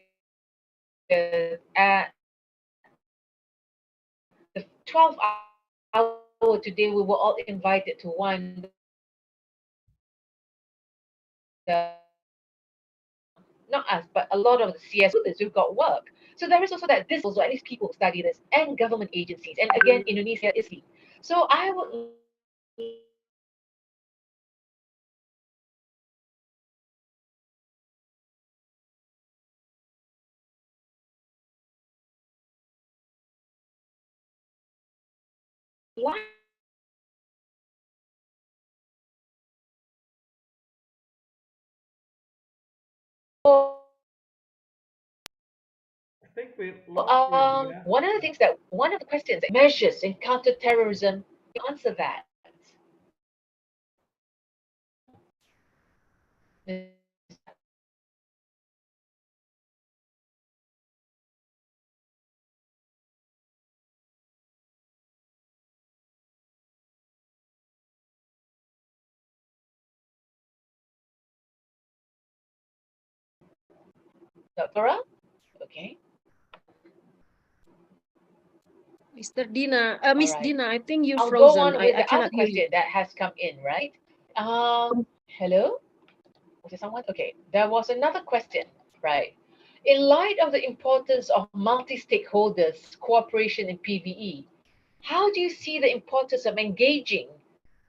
At the 12 hour today, we were all invited to one. Not us, but a lot of the CS students who've got work. So there is also that this also, at least people study this, and government agencies. And again, Indonesia is lead. So I would like I think we lost you, Dina. one of the questions, measures in counterterrorism, you answer that. Dr. Okay. Mr. Dina, Miss All right. Dina, I think you're I'll go frozen. on with I the cannot other hear you. question that has come in, right? Hello? Was there someone? Okay. There was another question, right? In light of the importance of multi-stakeholders cooperation in PVE, how do you see the importance of engaging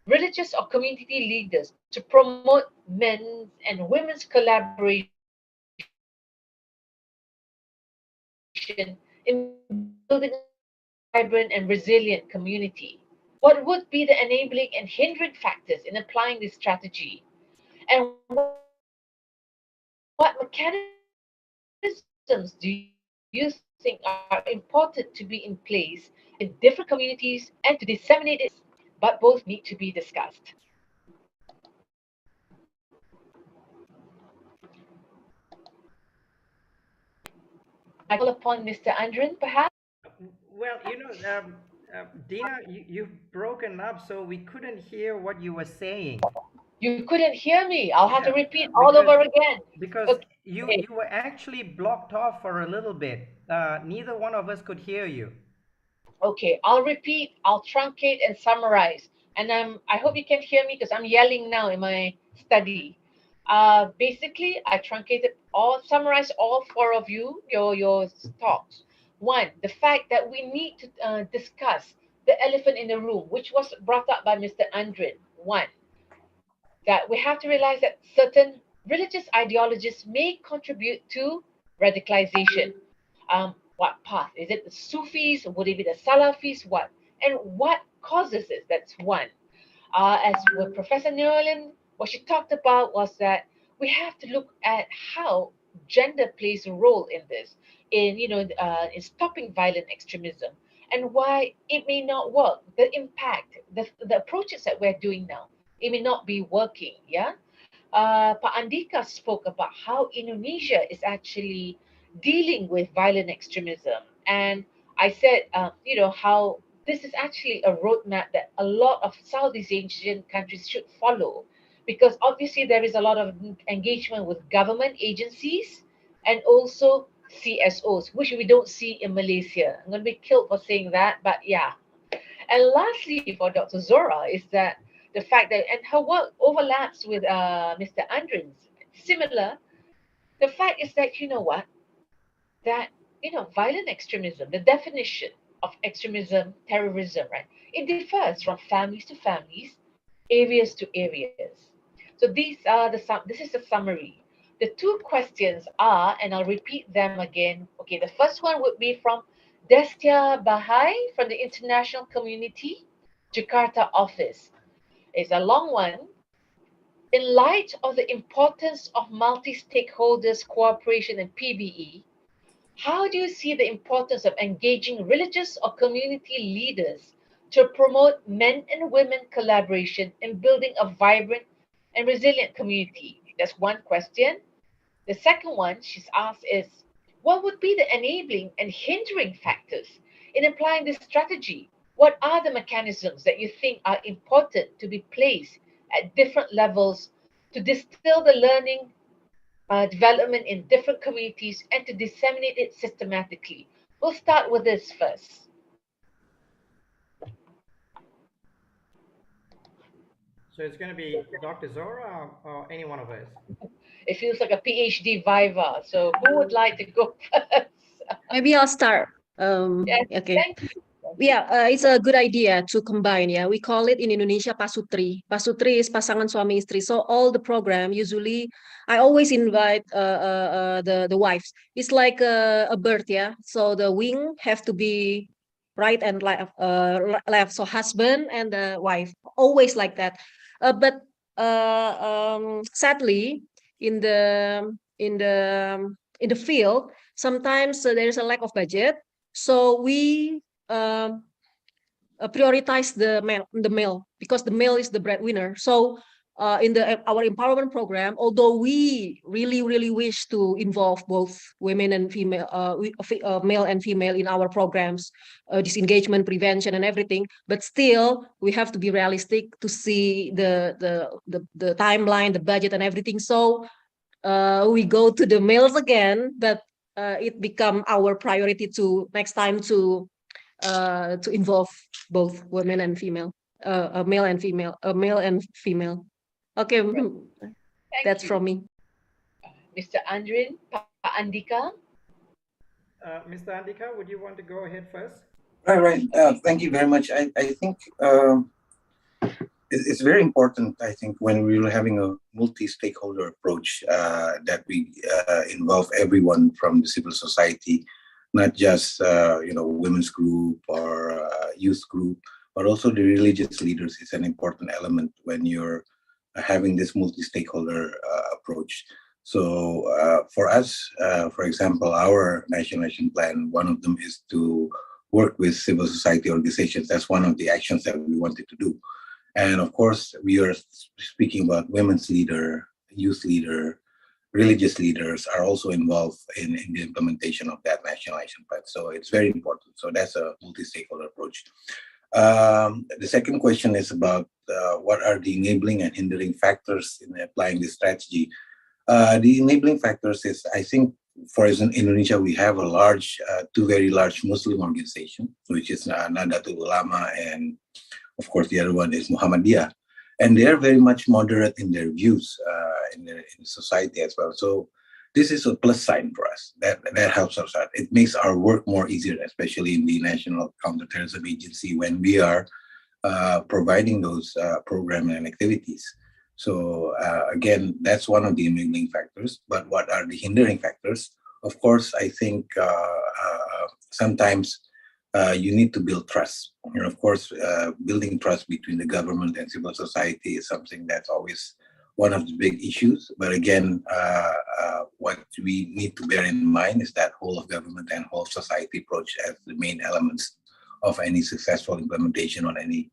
religious or community leaders to promote men's and women's collaboration in building a vibrant and resilient community? What would be the enabling and hindering factors in applying this strategy? And what mechanisms do you think are important to be in place in different communities and to disseminate it? But both need to be discussed. I call upon Mr. Andrin, perhaps. Well, Dina, you've broken up, so we couldn't hear what you were saying. You couldn't hear me. I'll have to repeat all because over again. because Okay. you were actually blocked off for a little bit. Neither one of us could hear you. Okay, I'll repeat, I'll truncate and summarize. And I hope you can hear me because I'm yelling now in my study. Basically, I truncated summarized all four of your talks. One, the fact that we need to discuss the elephant in the room, which was brought up by Mr. Andrin. One, that we have to realize that certain religious ideologies may contribute to radicalization. What path? Is it the Sufis? Would it be the Salafis? What? And what causes it? That's one. As with Professor Nolan, what she talked about was that we have to look at how gender plays a role in this, in stopping violent extremism, and why it may not work. The impact, the approaches that we're doing now, it may not be working. Yeah. Pak Andika spoke about how Indonesia is actually dealing with violent extremism. And I said, how this is actually a roadmap that a lot of Southeast Asian countries should follow. Because obviously there is a lot of engagement with government agencies and also CSOs, which we don't see in Malaysia. I'm going to be killed for saying that, but yeah. And lastly, for Dr. Zora, is that the fact that, and her work overlaps with Mr. Andrin's, similar. The fact is that, you know what, that, violent extremism, the definition of extremism, terrorism, right, it differs from families to families, areas to areas. So this is a summary. The two questions are, and I'll repeat them again. Okay, the first one would be from Destia Bahai from the International Community, Jakarta office. It's a long one. In light of the importance of multi-stakeholders cooperation in PBE, how do you see the importance of engaging religious or community leaders to promote men and women collaboration in building a vibrant and resilient community? That's one question. The second one she's asked is, what would be the enabling and hindering factors in applying this strategy? What are the mechanisms that you think are important to be placed at different levels to distill the learning development in different communities and to disseminate it systematically? We'll start with this first. So it's going to be Dr. Zora or any one of us? It feels like a PhD viva. So who would like to go first? Maybe I'll start. Yes, Okay. thank you. Yeah, it's a good idea to combine. Yeah, we call it in Indonesia pasutri. Pasutri is pasangan suami istri. So all the program usually, I always invite the wives. It's like a bird. Yeah. So the wing have to be right and left. So husband and the wife always like that. But sadly, in the field, sometimes there is a lack of budget. So we prioritize the male because the male is the breadwinner. So in our empowerment program, although we really wish to involve both women and female, male and female in our programs, disengagement, prevention, and everything, but still we have to be realistic to see the timeline, the budget, and everything. So we go to the males again, but it become our priority to next time to involve both women and female, male and female, male and female. Okay, that's from me. Mr. Andrin, Pak Andika. Mr. Andika, would you want to go ahead first? Right. Thank you very much. I think it's very important, I think, when we're having a multi-stakeholder approach that we involve everyone from the civil society, not just women's group or youth group, but also the religious leaders is an important element when you're having this multi-stakeholder approach. So for us, for example, our national action plan, one of them is to work with civil society organizations. That's one of the actions that we wanted to do. And of course, we are speaking about women's leader, youth leader, religious leaders are also involved in the implementation of that national action plan. So it's very important. So that's a multi-stakeholder approach. The second question is about what are the enabling and hindering factors in applying this strategy. The enabling factors is, I think, for instance, in Indonesia, we have a large, two very large Muslim organizations, which is Nahdlatul Ulama, and of course, the other one is Muhammadiyah. And they are very much moderate in their views in society as well. So this is a plus sign for us. That helps us out. It makes our work more easier, especially in the National Counter-Terrorism Agency when we are providing those programs and activities. So again, that's one of the enabling factors. But what are the hindering factors? Of course, I think sometimes you need to build trust. And of course, building trust between the government and civil society is something that's always one of the big issues. But again, what we need to bear in mind is that whole of government and whole of society approach as the main elements of any successful implementation on any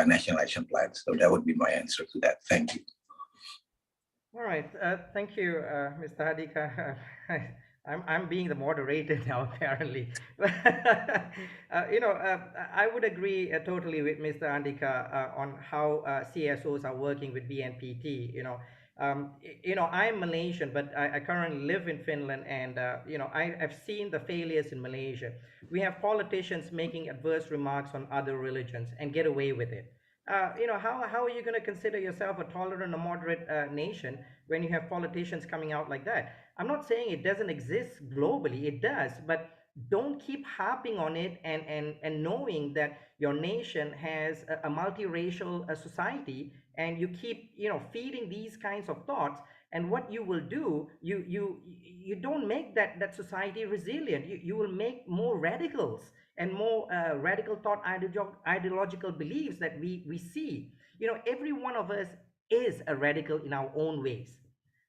national action plan. So that would be my answer to that. Thank you. All right. Thank you, Mr. Andhika. I'm being the moderator now, apparently. I would agree totally with Mr. Andhika on how CSOs are working with BNPT. I'm Malaysian, but I currently live in Finland, and I've seen the failures in Malaysia. We have politicians making adverse remarks on other religions and get away with it. How are you going to consider yourself a tolerant or moderate nation when you have politicians coming out like that? I'm not saying it doesn't exist globally, it does, but don't keep harping on it and knowing that your nation has a multiracial society, and you keep feeding these kinds of thoughts. And what you will do, you don't make that society resilient. You will make more radicals and more radical thought ideological beliefs that we see. Every one of us is a radical in our own ways,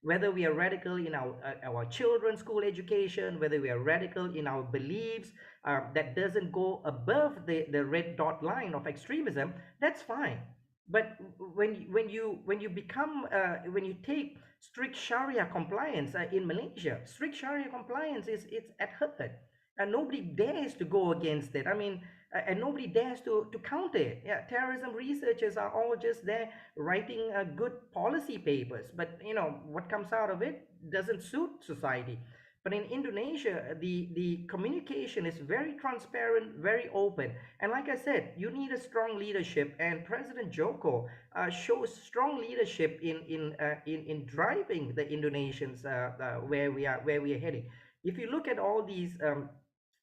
whether we are radical in our children's school education, whether we are radical in our beliefs that doesn't go above the red dot line of extremism. That's fine. But when you become when you take strict Sharia compliance in Malaysia, strict Sharia compliance it's at heart, and nobody dares to go against it. I mean, and nobody dares to counter it. Yeah, terrorism researchers are all just there writing good policy papers, but what comes out of it doesn't suit society. But in Indonesia, the communication is very transparent, very open. And like I said, you need a strong leadership, and President Joko shows strong leadership in driving the Indonesians where we are heading. If you look at all these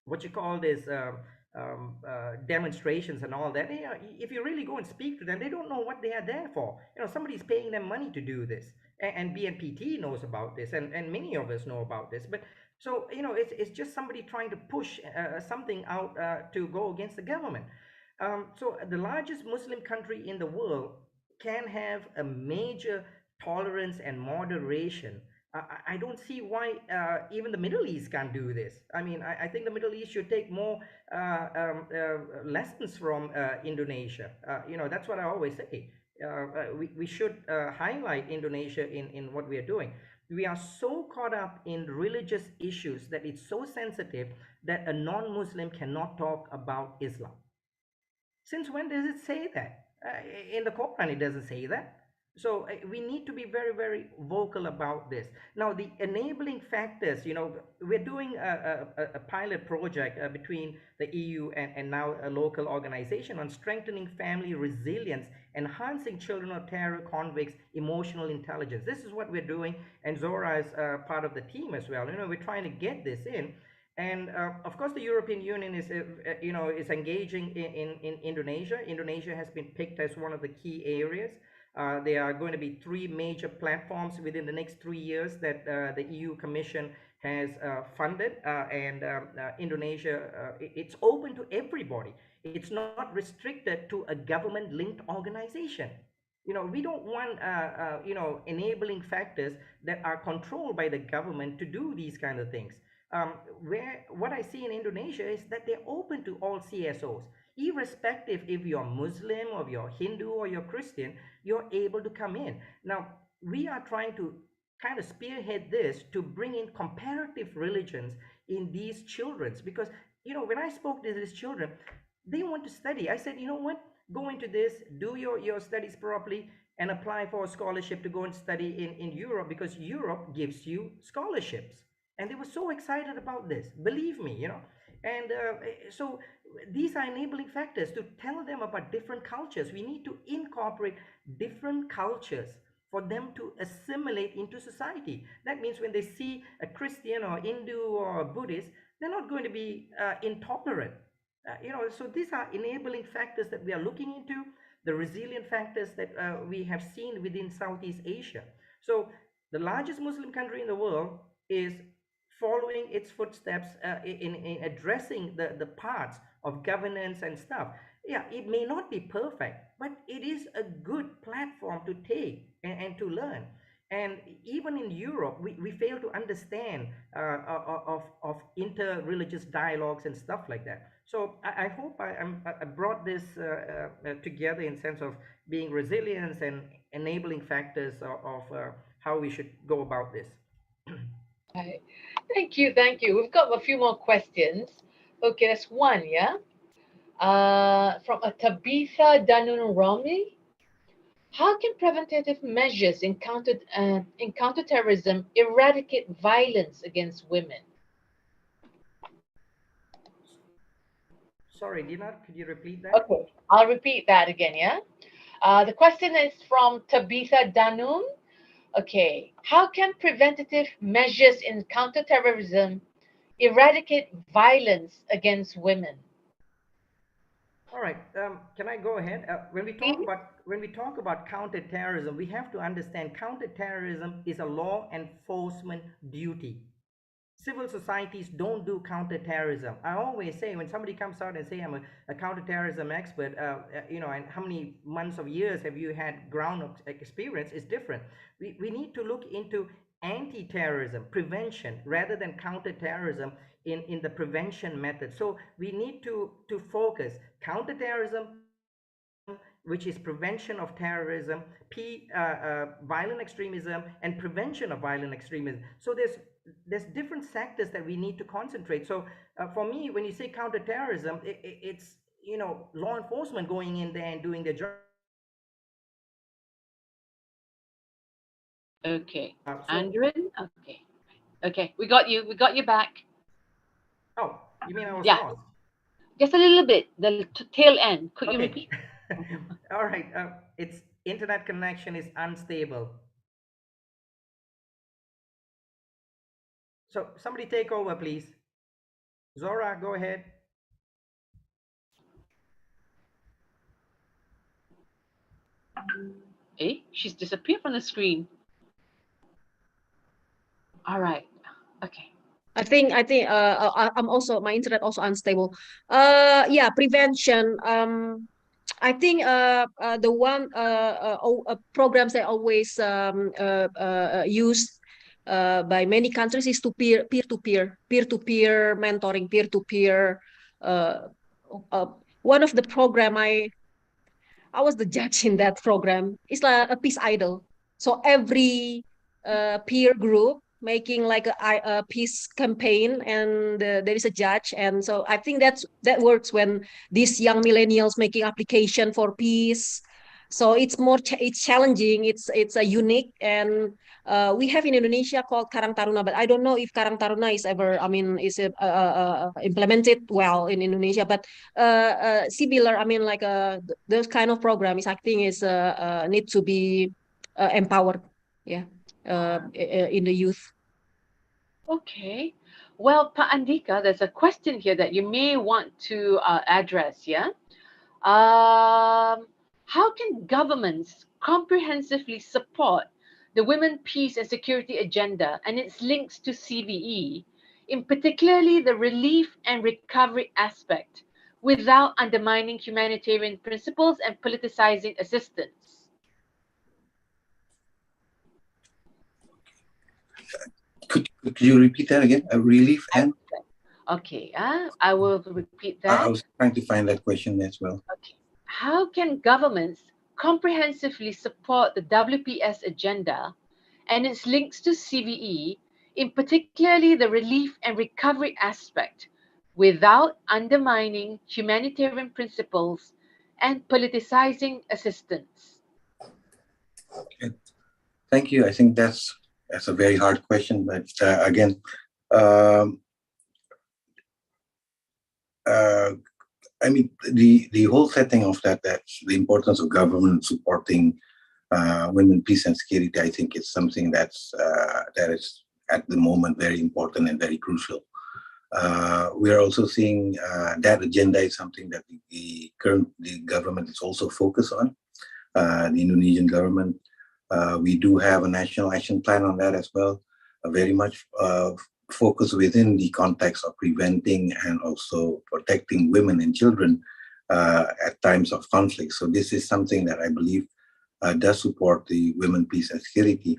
what you call this demonstrations and all that, if you really go and speak to them, they don't know what they are there for. Somebody's paying them money to do this, and BNPT knows about this, and many of us know about this. But so it's just somebody trying to push something out to go against the government. So the largest Muslim country in the world can have a major tolerance and moderation. I don't see why even the Middle East can't do this. I mean, I think the Middle East should take more lessons from Indonesia. That's what I always say. We should highlight Indonesia in what we are doing. We are so caught up in religious issues that it's so sensitive that a non-Muslim cannot talk about Islam. Since when does it say that? In the Quran, it doesn't say that. So we need to be very, very vocal about this. Now, the enabling factors, we're doing a pilot project between the EU and now a local organization on strengthening family resilience, enhancing children of terror convicts' emotional intelligence. This is what we're doing, and Zora is part of the team as well. We're trying to get this in. And of course, the European Union is engaging in Indonesia. Indonesia has been picked as one of the key areas. There are going to be 3 major platforms within the next 3 years that the EU Commission has funded, and Indonesia, it's open to everybody. It's not restricted to a government-linked organization. We don't want enabling factors that are controlled by the government to do these kind of things. Where what I see in Indonesia is that they're open to all CSOs, irrespective if you're Muslim or you're Hindu or you're Christian, you're able to come in. Now we are trying to kind of spearhead this to bring in comparative religions in these children's, because when I spoke to these children, they want to study. I said, you know what, go into this, do your studies properly, and apply for a scholarship to go and study in Europe, because Europe gives you scholarships. And they were so excited about this, believe me. And so these are enabling factors to tell them about different cultures. We need to incorporate different cultures for them to assimilate into society. That means when they see a Christian or Hindu or a Buddhist, they're not going to be intolerant. So these are enabling factors that we are looking into, the resilient factors that we have seen within Southeast Asia. So the largest Muslim country in the world is following its footsteps in addressing the parts of governance and stuff. Yeah, it may not be perfect, but it is a good platform to take and to learn. And even in Europe, we fail to understand of inter-religious dialogues and stuff like that. So I hope I brought this together in sense of being resilience and enabling factors of how we should go about this. Right. Thank you, thank you. We've got a few more questions. Okay, that's one, yeah? From a Tabitha Danun Romi. How can preventative measures in counterterrorism eradicate violence against women? Sorry, Dina, could you repeat that? Okay, I'll repeat that again, yeah? The question is from Tabitha Danun. Okay, how can preventative measures in counterterrorism eradicate violence against women? All right. Can I go ahead? When we talk about counterterrorism, we have to understand counterterrorism is a law enforcement duty. Civil societies don't do counterterrorism. I always say, when somebody comes out and say I'm a counterterrorism expert, and how many months of years have you had ground experience is different. We need to look into anti-terrorism prevention rather than counterterrorism in the prevention method. So we need to focus counterterrorism, which is prevention of terrorism, violent extremism, and prevention of violent extremism. So there's different sectors that we need to concentrate. So for me, when you say counterterrorism, it's law enforcement going in there and doing their job. Okay, Andrin. Okay, we got you back. Oh, you mean I was lost? Just a little bit, the tail end. Could you repeat? All right. Its internet connection is unstable. So somebody take over, please. Zora, go ahead. Hey, she's disappeared from the screen. All right. Okay. I think I'm also, my internet also unstable. Yeah, prevention. I think the one programs that always used by many countries is to peer-to-peer mentoring, peer-to-peer. One of the program I was the judge in that program. It's like a peace idol. So every peer group making like a peace campaign, and there is a judge. And so I think that works when these young millennials making application for peace. So it's it's challenging. It's a unique, and we have in Indonesia called Karang Taruna, but I don't know if Karang Taruna is ever, is implemented well in Indonesia. But similar, like those kind of programs, I think is need to be empowered, yeah, in the youth. Okay. Well, Pa Andhika, there's a question here that you may want to address, yeah? How can governments comprehensively support the Women, Peace and Security Agenda and its links to CVE, in particularly the relief and recovery aspect, without undermining humanitarian principles and politicizing assistance? Could you repeat that again? A relief and? Okay, I will repeat that. I was trying to find that question as well. Okay. How can governments comprehensively support the WPS agenda and its links to CVE, in particularly the relief and recovery aspect, without undermining humanitarian principles and politicizing assistance? Okay. Thank you. I think that's a very hard question, but again, I mean, the whole setting of that's the importance of government supporting women, peace and security. I think it's something that is at the moment very important and very crucial. We are also seeing that agenda is something that the government is also focused on. The Indonesian government, we do have a national action plan on that as well, very much focused within the context of preventing and also protecting women and children at times of conflict. So this is something that I believe does support the women, peace and security.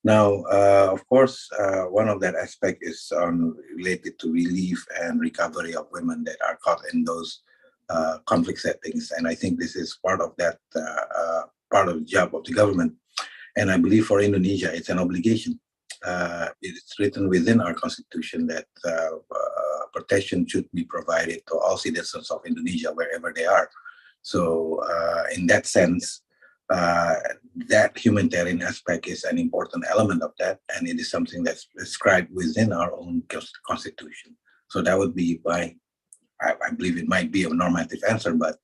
Now, of course, one of that aspect is related to relief and recovery of women that are caught in those conflict settings. And I think this is part of that, part of the job of the government. And I believe for Indonesia, it's an obligation. It's written within our constitution that protection should be provided to all citizens of Indonesia wherever they are. So in that sense, that humanitarian aspect is an important element of that, and it is something that's prescribed within our own constitution. So that would be I believe it might be a normative answer, but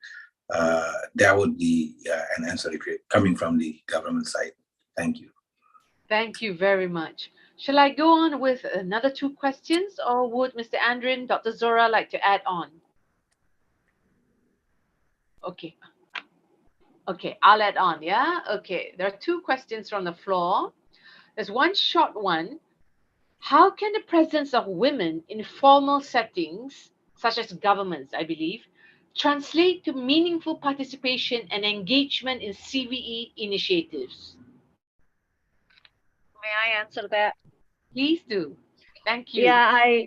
that would be an answer if you're coming from the government side. Thank you. Thank you very much. Shall I go on with another two questions, or would Mr. Andrin, Dr. Zora like to add on? Okay. Okay, I'll add on, yeah? Okay, there are two questions from the floor. There's one short one. How can the presence of women in formal settings, such as governments, I believe, translate to meaningful participation and engagement in CVE initiatives? May I answer that? Please do. Thank you. Yeah,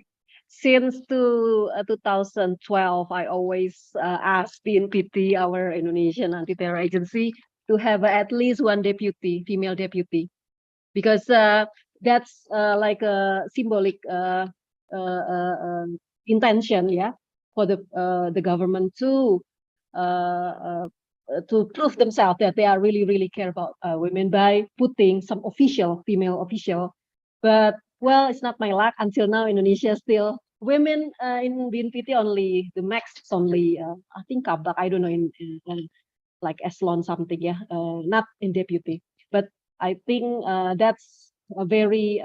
since 2012, I always ask BNPT, our Indonesian anti-terror agency, to have at least one deputy, female deputy, because that's like a symbolic intention, yeah, for the government to prove themselves that they are really care about women by putting some female official. But well, it's not my luck. Until now, Indonesia still women in BNPT only the max is only I think Kabak, I don't know in like Eslon something, yeah, not in deputy. But I think that's a very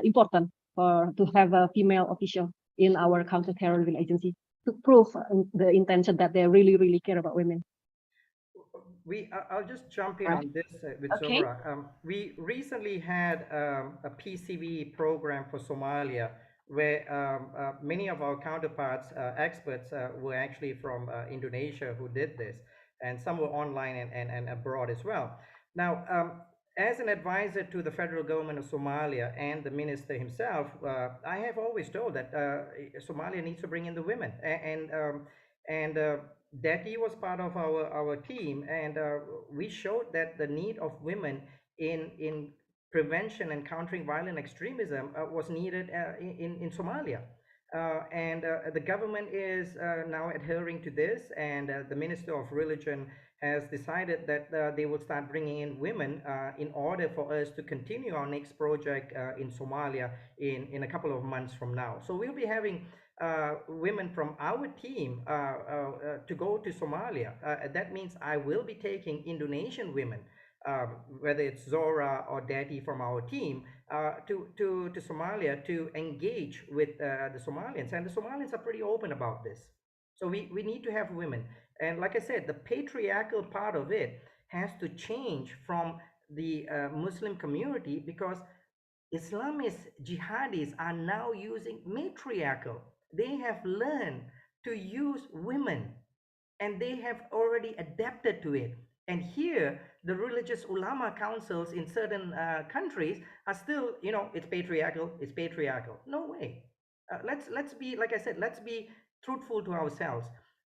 important to have a female official in our counter-terrorism agency to prove the intention that they really care about women. I'll just jump in on this with Okay. Zora. We recently had a Pcv program for Somalia, where many of our counterparts, experts, were actually from Indonesia who did this, and some were online and abroad as well. Now, as an advisor to the federal government of Somalia and the minister himself, I have always told that Somalia needs to bring in the women, and Dati was part of our team, and we showed that the need of women in prevention and countering violent extremism was needed in Somalia. And the government is now adhering to this, and the Minister of Religion has decided that they will start bringing in women in order for us to continue our next project in Somalia in a couple of months from now. So we'll be having women from our team to go to Somalia. That means I will be taking Indonesian women, whether it's Zora or Dati from our team, to Somalia to engage with the Somalians. And the Somalians are pretty open about this. So we need to have women. And like I said, the patriarchal part of it has to change from the Muslim community, because Islamist jihadis are now using matriarchal. They have learned to use women, and they have already adapted to it. And here, the religious ulama councils in certain countries are still, it's patriarchal, it's patriarchal. No way. Let's be, like I said, let's be truthful to ourselves.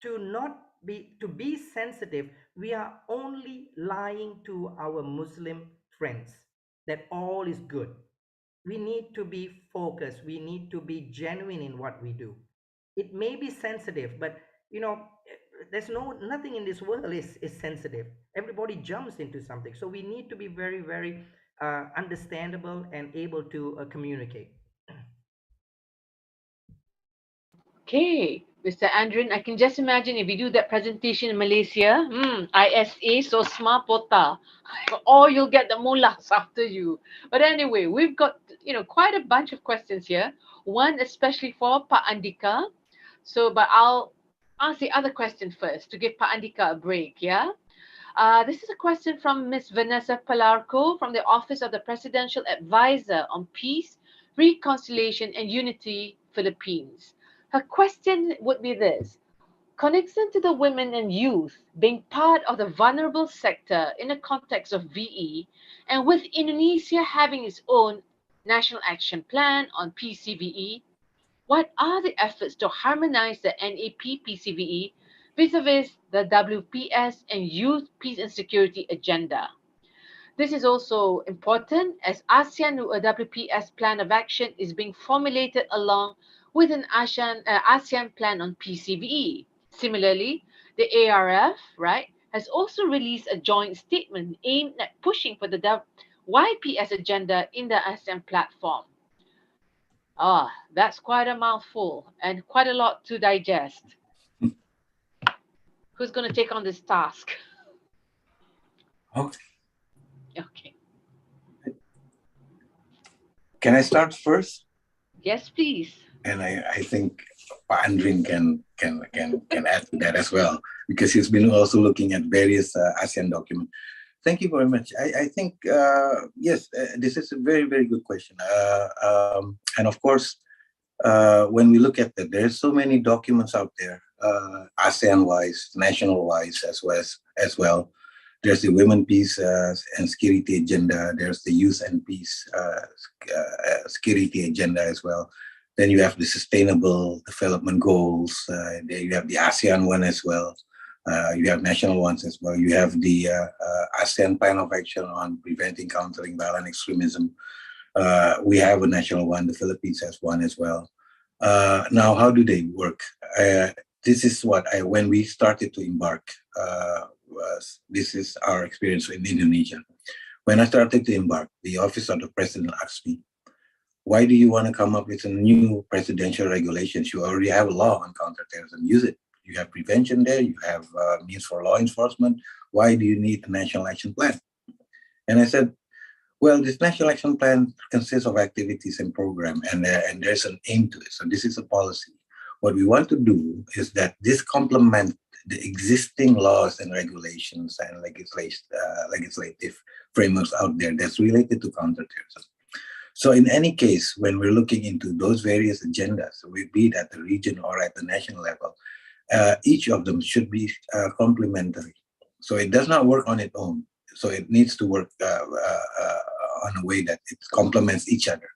To be sensitive, we are only lying to our Muslim friends that all is good. We need to be focused. We need to be genuine in what we do. It may be sensitive, but there's nothing in this world is sensitive. Everybody jumps into something, so we need to be very, very understandable and able to communicate. Okay, Mr. Andrin, I can just imagine if we do that presentation in Malaysia, ISA, so smart pota, or you'll get the mullahs after you. But anyway, we've got, quite a bunch of questions here. One especially for Pak Andhika. So, but I'll ask the other question first to give Pak Andhika a break, yeah? This is a question from Ms. Vanessa Palarco from the Office of the Presidential Advisor on Peace, Reconciliation and Unity, Philippines. Her question would be this: connecting to the women and youth being part of the vulnerable sector in the context of VE, and with Indonesia having its own National Action Plan on PCVE, what are the efforts to harmonize the NAP PCVE vis-a-vis the WPS and Youth Peace and Security agenda? This is also important as ASEAN WPS Plan of Action is being formulated along with an ASEAN Plan on PCVE. Similarly, the ARF, right, has also released a joint statement aimed at pushing for the YPS agenda in the ASEAN platform. That's quite a mouthful and quite a lot to digest. Who's going to take on this task? Okay. Can I start first? Yes, please. And I think Andrin can add to that as well, because he's been also looking at various ASEAN documents. Thank you very much. I think, yes, this is a very, very good question. And of course, when we look at that, there's so many documents out there, ASEAN-wise, national-wise as well. There's the Women, Peace and Security Agenda. There's the Youth and Peace Security Agenda as well. Then you have the Sustainable Development Goals. Then you have the ASEAN one as well. You have national ones as well. You have the ASEAN Plan of Action on Preventing, Countering Violent Extremism. We have a national one. The Philippines has one as well. Now, how do they work? This is what when we started to embark, this is our experience in Indonesia. When I started to embark, the Office of the President asked me, why do you want to come up with a new presidential regulations? You already have a law on counterterrorism. Use it. You have prevention there. You have means for law enforcement. Why do you need a national action plan? And I said, well, this national action plan consists of activities and program, and there's an aim to it. So this is a policy. What we want to do is that this complement the existing laws and regulations and legislative frameworks out there that's related to counterterrorism. So in any case, when we're looking into those various agendas, be it at the region or at the national level, each of them should be complementary. So it does not work on its own. So it needs to work on a way that it complements each other.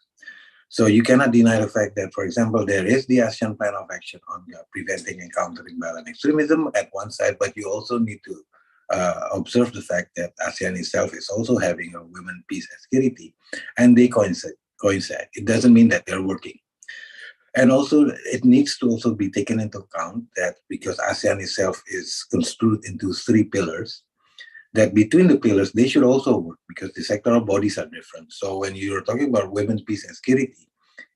So you cannot deny the fact that, for example, there is the ASEAN Plan of Action on preventing and countering violent extremism at one side, but you also need to observe the fact that ASEAN itself is also having a women, peace, and security, and they coincide. It doesn't mean that they're working. And also, it needs to also be taken into account that because ASEAN itself is construed into 3 pillars, that between the pillars, they should also work because the sectoral bodies are different. So when you're talking about women, peace, and security,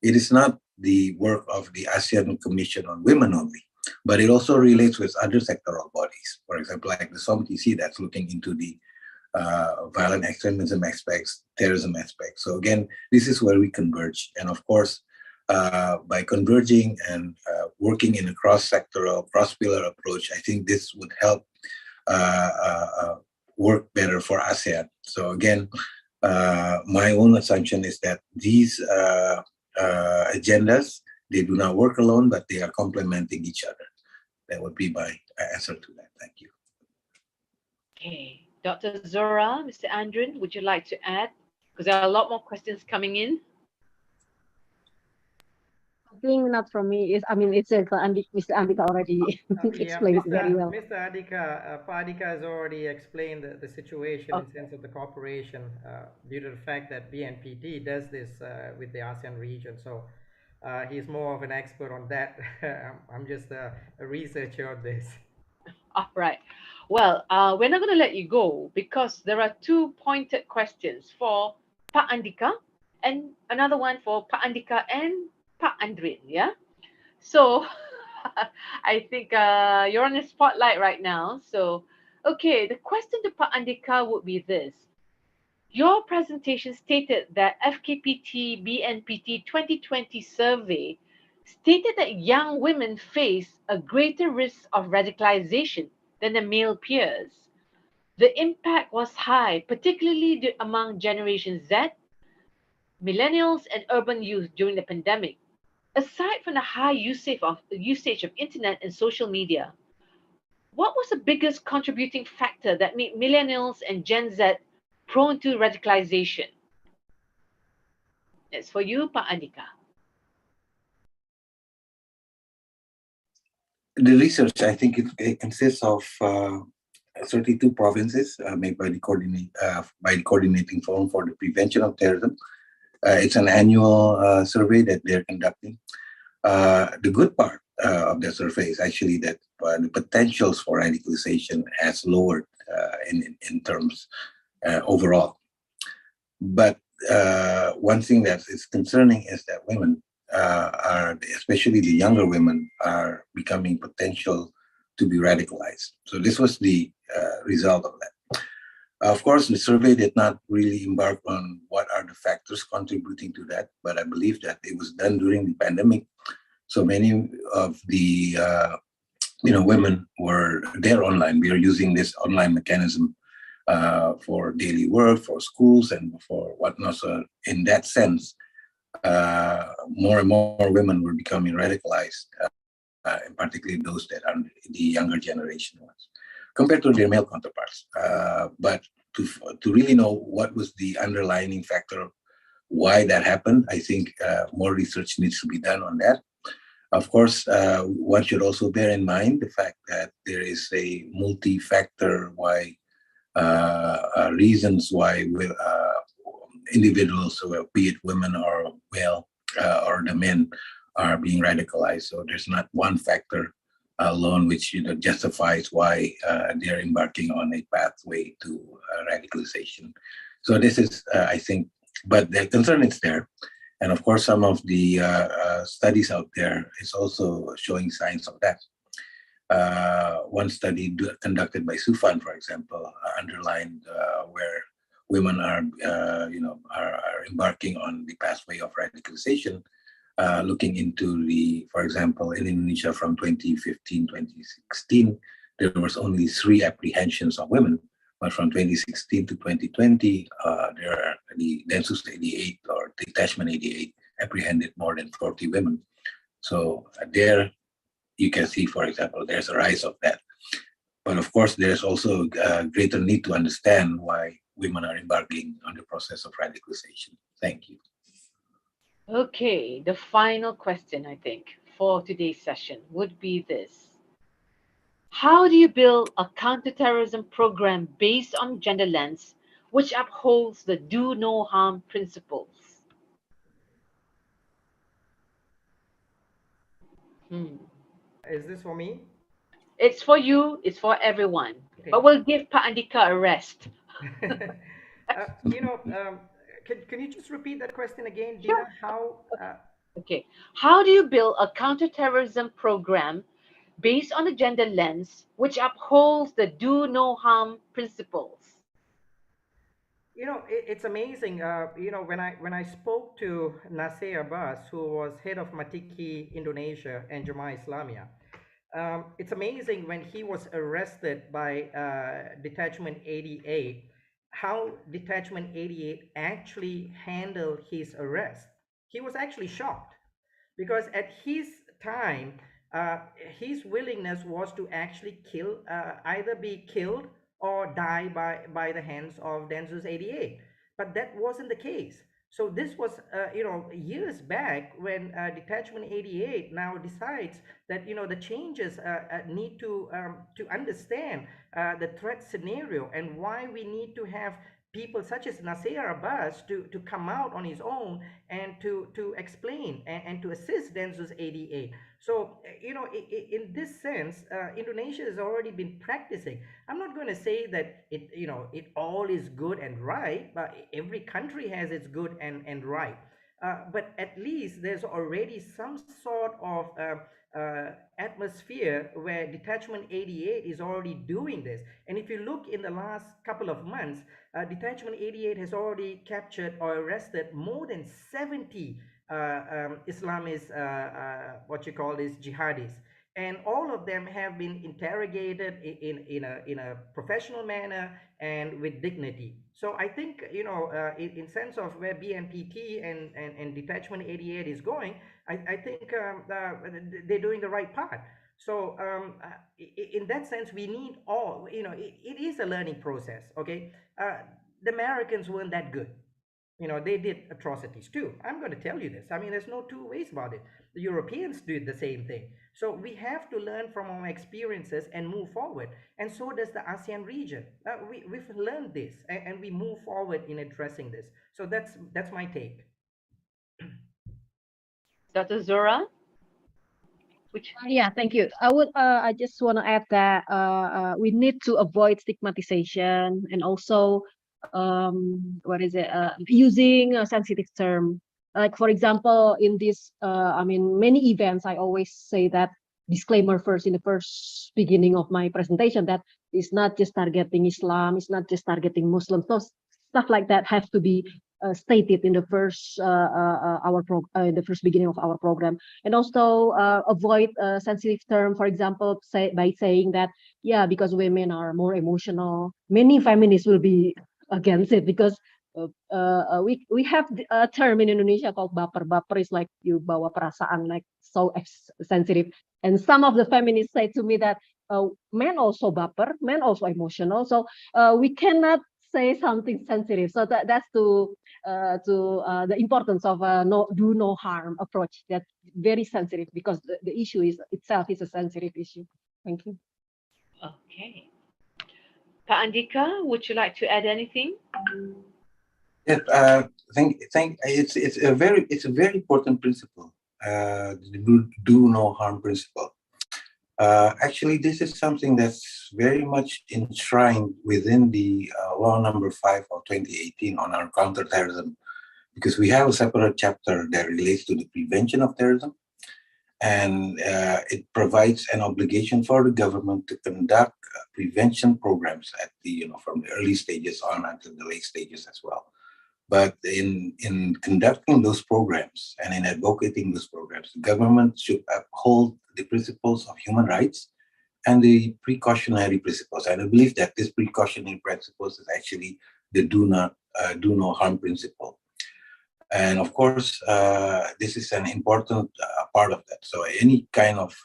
it is not the work of the ASEAN Commission on Women only, but it also relates with other sectoral bodies. For example, like the SOMTC that's looking into the violent extremism aspects, terrorism aspects. So again, this is where we converge. And of course, by converging and working in a cross-sectoral, cross-pillar approach, I think this would help work better for ASEAN. So again, my own assumption is that these agendas, they do not work alone, but they are complementing each other. That would be my answer to that. Thank you. Okay, Dr. Zora, Mr. Andrin, would you like to add? Because there are a lot more questions coming in. I think not from me. It's Mr. Andika already explained it very well. Mr. Andika, Pak Andika has already explained the situation in sense of the cooperation due to the fact that BNPT does this with the ASEAN region. So he's more of an expert on that. I'm just a researcher on this. All right. Well, we're not going to let you go because there are two pointed questions for Pak Andika and another one for Pak Andika and Pak Andrin. Yeah. So I think you're on the spotlight right now. So, okay, the question to Pak Andika would be this. Your presentation stated that FKPT BNPT 2020 survey stated that young women face a greater risk of radicalization than their male peers. The impact was high, particularly among Generation Z, millennials, and urban youth during the pandemic. Aside from the high usage of internet and social media, what was the biggest contributing factor that made millennials and Gen Z prone to radicalization? It's for you, Pak Andika. The research, I think it consists of 32 provinces made by the Coordinating Forum for the Prevention of Terrorism. It's an annual survey that they're conducting. The good part of the survey is actually that the potentials for radicalization has lowered in terms overall. But one thing that is concerning is that women especially the younger women, are becoming potential to be radicalized. So this was the result of that. Of course, the survey did not really embark on what are the factors contributing to that, but I believe that it was done during the pandemic. So many of the women were there online. We are using this online mechanism for daily work, for schools, and for whatnot. So in that sense, more and more women were becoming radicalized, and particularly those that are the younger generation ones, compared to their male counterparts. But to really know what was the underlying factor, why that happened, I think more research needs to be done on that. Of course, one should also bear in mind the fact that there is a multi-factor reasons why individuals, be it women or male, or the men, are being radicalized. So there's not one factor alone which justifies why they're embarking on a pathway to radicalization. So this is, I think, but the concern is there. And of course, some of the studies out there is also showing signs of that. One study conducted by Sufan, for example, underlined where women are embarking on the pathway of radicalization, looking into for example, in Indonesia from 2015, 2016, there was only 3 apprehensions of women. But from 2016 to 2020, the Densus 88 or Detachment 88 apprehended more than 40 women. So there you can see, for example, there's a rise of that. But of course, there's also a greater need to understand why women are embarking on the process of radicalization. Thank you. Okay, the final question, I think, for today's session would be this. How do you build a counterterrorism program based on gender lens, which upholds the do no harm principles? Is this for me? It's for you, it's for everyone. Okay. But we'll give Pak Andika a rest. Can you just repeat that question again, Dina? Sure. How? Okay. How do you build a counterterrorism program based on a gender lens, which upholds the do no harm principles? It's amazing. When I spoke to Nasir Abbas, who was head of Matiki Indonesia and Jemaah Islamiyah, it's amazing when he was arrested by Detachment 88, how Detachment 88 actually handled his arrest. He was actually shocked because at his time, uh, his willingness was to actually kill, either be killed or die by the hands of Densus 88. But that wasn't the case. So this was, years back when Detachment 88 now decides that, the changes need to understand the threat scenario and why we need to have people such as Nasir Abbas to come out on his own and to explain and to assist Densus 88. So, in this sense, Indonesia has already been practicing. I'm not going to say that it all is good and right, but every country has its good and right. But at least there's already some sort of atmosphere where Detachment 88 is already doing this. And if you look in the last couple of months, Detachment 88 has already captured or arrested more than 70 Islamist, what you call this, jihadis. And all of them have been interrogated in a professional manner and with dignity. So I think, in sense of where BNPT and Detachment 88 is going, I think they're doing the right part. So in that sense, we need all, it is a learning process, okay? The Americans weren't that good. They did atrocities too. I'm going to tell you this. I mean, there's no two ways about it. The Europeans did the same thing. So we have to learn from our experiences and move forward. And so does the ASEAN region. We've learned this and we move forward in addressing this. So that's my take. Dr. Zora? Which Yeah, thank you. I just want to add that we need to avoid stigmatization and also using a sensitive term. Like for example, in this many events, I always say that disclaimer first in the first beginning of my presentation that it's not just targeting Islam, it's not just targeting Muslims. So stuff like that have to be stated in the first the first beginning of our program, and also avoid a sensitive term. For example, by saying that because women are more emotional, many feminists will be against it because we have a term in Indonesia called baper. Baper is like you bawa perasaan, like so sensitive. And some of the feminists say to me that men also baper, men also emotional. So we cannot say something sensitive. So that's to the importance of do no harm approach. That's very sensitive because the issue itself is a sensitive issue. Thank you. Okay. Pak Andhika, would you like to add anything? Yeah, it's a very important principle. The do no harm principle. Actually, this is something that's very much enshrined within the law number 5 of 2018 on our counterterrorism, because we have a separate chapter that relates to the prevention of terrorism, and it provides an obligation for the government to conduct prevention programs at the from the early stages on until the late stages as well. But in conducting those programs and in advocating those programs, the government should uphold the principles of human rights and the precautionary principles. And I believe that this precautionary principles is actually the do no harm principle. And of course, this is an important part of that. So any kind of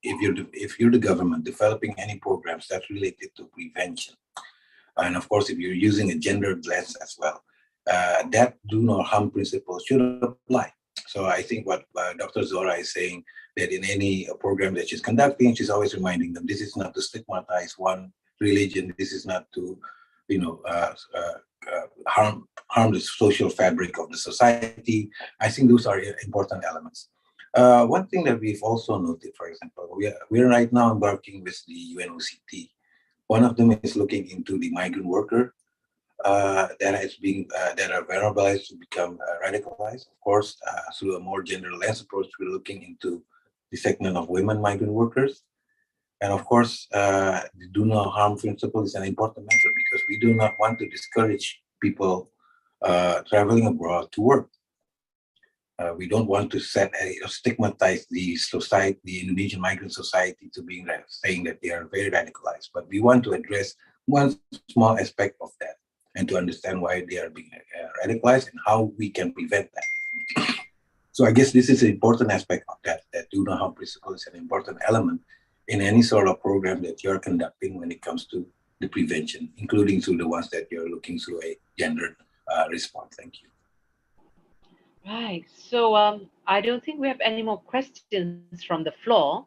if you're the government developing any programs that's related to prevention, and of course, if you're using a gendered lens as well, that do no harm principle should apply. So I think what Dr. Zora is saying, that in any program that she's conducting, she's always reminding them, this is not to stigmatize one religion, this is not to, harm the social fabric of the society. I think those are important elements. One thing that we've also noted, for example, we're right now embarking with the UNOCT. One of them is looking into the migrant worker that are vulnerable to become radicalized. Of course, through a more gender lens approach, we're looking into the segment of women migrant workers. And of course, the do no harm principle is an important measure because we do not want to discourage people traveling abroad to work. We don't want to stigmatize the society, the Indonesian migrant society, to being saying that they are very radicalized. But we want to address one small aspect of that and to understand why they are being radicalized and how we can prevent that. So I guess this is an important aspect of that do no harm principle is an important element in any sort of program that you're conducting when it comes to the prevention, including through the ones that you're looking through a gendered response. Thank you. Right. So I don't think we have any more questions from the floor.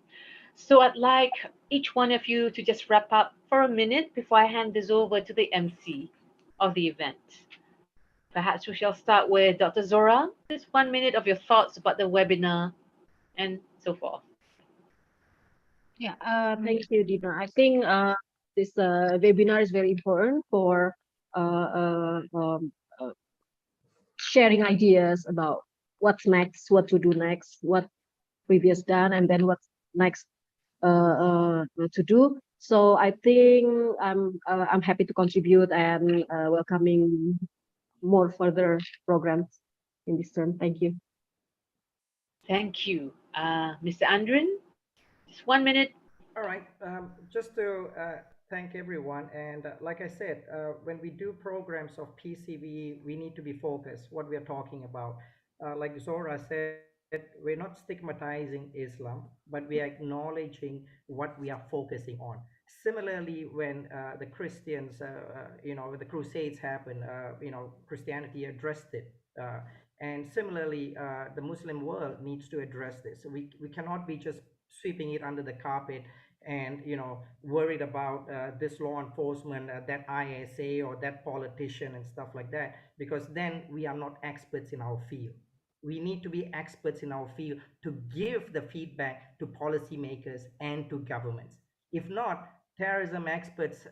So I'd like each one of you to just wrap up for a minute before I hand this over to the MC of the event. Perhaps we shall start with Dr. Zora. Just 1 minute of your thoughts about the webinar and so forth. Yeah, thank you, Dina. I think this webinar is very important for sharing ideas about what's next, what to do next, what previous done, and then what's next to do. So I think I'm happy to contribute and welcoming more further programs in this term. Thank you. Thank you. Mr. Andrin, just 1 minute. All right. Just to thank everyone. And like I said, when we do programs of PCV, we need to be focused what we are talking about. Like Zora said, we're not stigmatizing Islam, but we are acknowledging what we are focusing on. Similarly, when the Christians, the Crusades happened, Christianity addressed it. And similarly, the Muslim world needs to address this. So we cannot be just sweeping it under the carpet and worried about this law enforcement, that ISA or that politician and stuff like that, because then we are not experts in our field. We need to be experts in our field to give the feedback to policymakers and to governments. If not, terrorism experts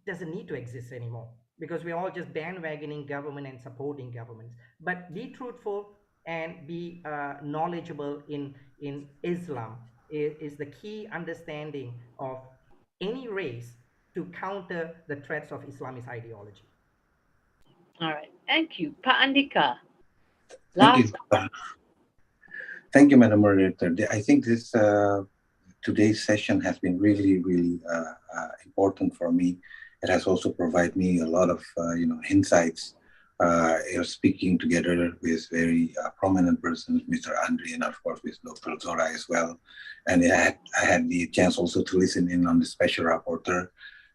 doesn't need to exist anymore, because we're all just bandwagoning government and supporting governments. But be truthful and be knowledgeable in Islam is the key understanding of any race to counter the threats of Islamist ideology. All right. Thank you. Pa Andhika. Thank you. Thank you, Madam Moderator. I think this today's session has been really, really important for me. It has also provided me a lot of insights. Speaking together with very prominent persons, Mr. Andrin, and of course with Dr. Zora as well. And I had the chance also to listen in on the special rapporteur.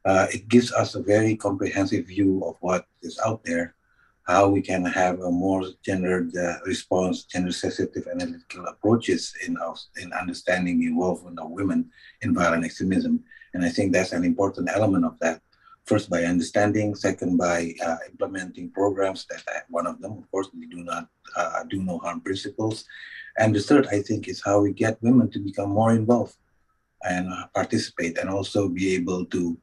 It gives us a very comprehensive view of what is out there, how we can have a more gendered response, gender-sensitive analytical approaches in understanding the involvement of women in violent extremism. And I think that's an important element of that. First, by understanding. Second, by implementing programs. That one of them, of course, we do not do no harm principles. And the third, I think, is how we get women to become more involved and participate, and also be able to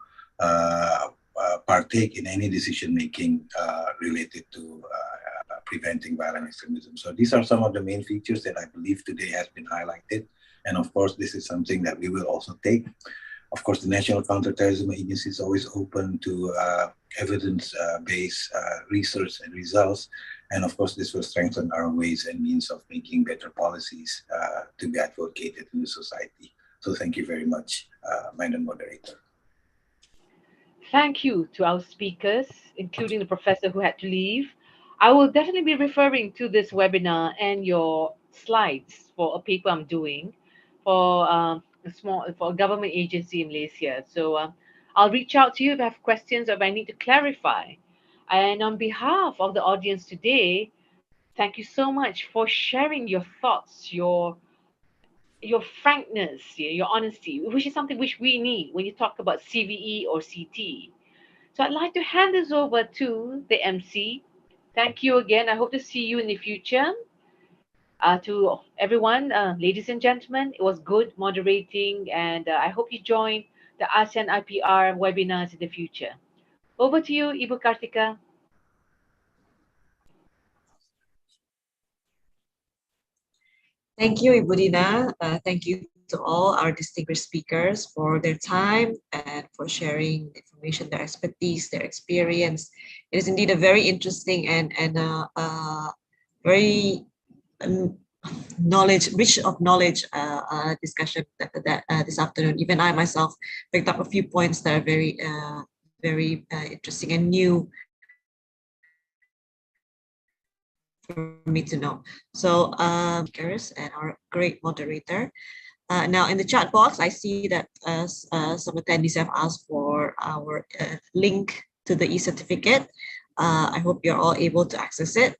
partake in any decision making related to preventing violent extremism. So these are some of the main features that I believe today has been highlighted. And of course, this is something that we will also take. Of course, the National Counter-Terrorism Agency is always open to evidence-based research and results. And of course, this will strengthen our ways and means of making better policies to be advocated in the society. So thank you very much, Madam Moderator. Thank you to our speakers, including the professor who had to leave. I will definitely be referring to this webinar and your slides for a paper I'm doing for a government agency in Malaysia. So I'll reach out to you if I have questions or if I need to clarify. And on behalf of the audience today, thank you so much for sharing your thoughts, your frankness, your honesty, which is something which we need when you talk about CVE or CT. So I'd like to hand this over to the MC. Thank you again. I hope to see you in the future. To everyone, ladies and gentlemen, it was good moderating, and I hope you join the ASEAN-IPR webinars in the future. Over to you, Ibu Kartika. Thank you, Ibu Dina. Thank you to all our distinguished speakers for their time and for sharing information, their expertise, their experience. It is indeed a very interesting and very rich of knowledge discussion this afternoon. Even I myself picked up a few points that are very interesting and new for me to know. So, and our great moderator. Now, in the chat box, I see that some attendees have asked for our link to the e-certificate. I hope you're all able to access it.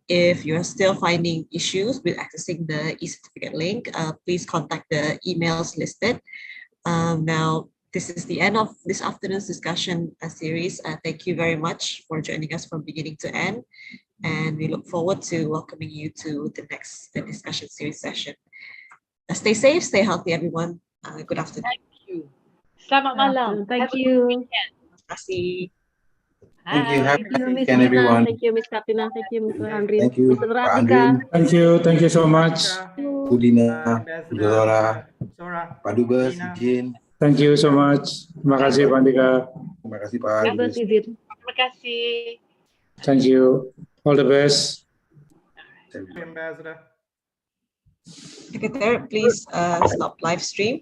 If you're still finding issues with accessing the e-certificate link, please contact the emails listed. Now, this is the end of this afternoon's discussion series. Thank you very much for joining us from beginning to end. And we look forward to welcoming you to the next discussion series session. Stay safe, stay healthy, everyone. Good afternoon. Thank you. Selamat malam. Thank Have a you. good weekend. Terima kasih. Thank you. Bye. Happy Thank you, Miss weekend, Dina. everyone. Thank you, Miss Katina. Thank you, Mr. Andrin. Thank you, Mr. Pak Andika. Andrin. Thank you so much. Bu Dina, Bu Ambassador Zora, Zora, Pak Dubes, Dina. izin. Thank you so much. Terima kasih, Pak Andika. Terima kasih Pak Dubes Dubes. izin. Terima kasih. Thank you. All the best. Ambassador. Secretary, please stop live stream.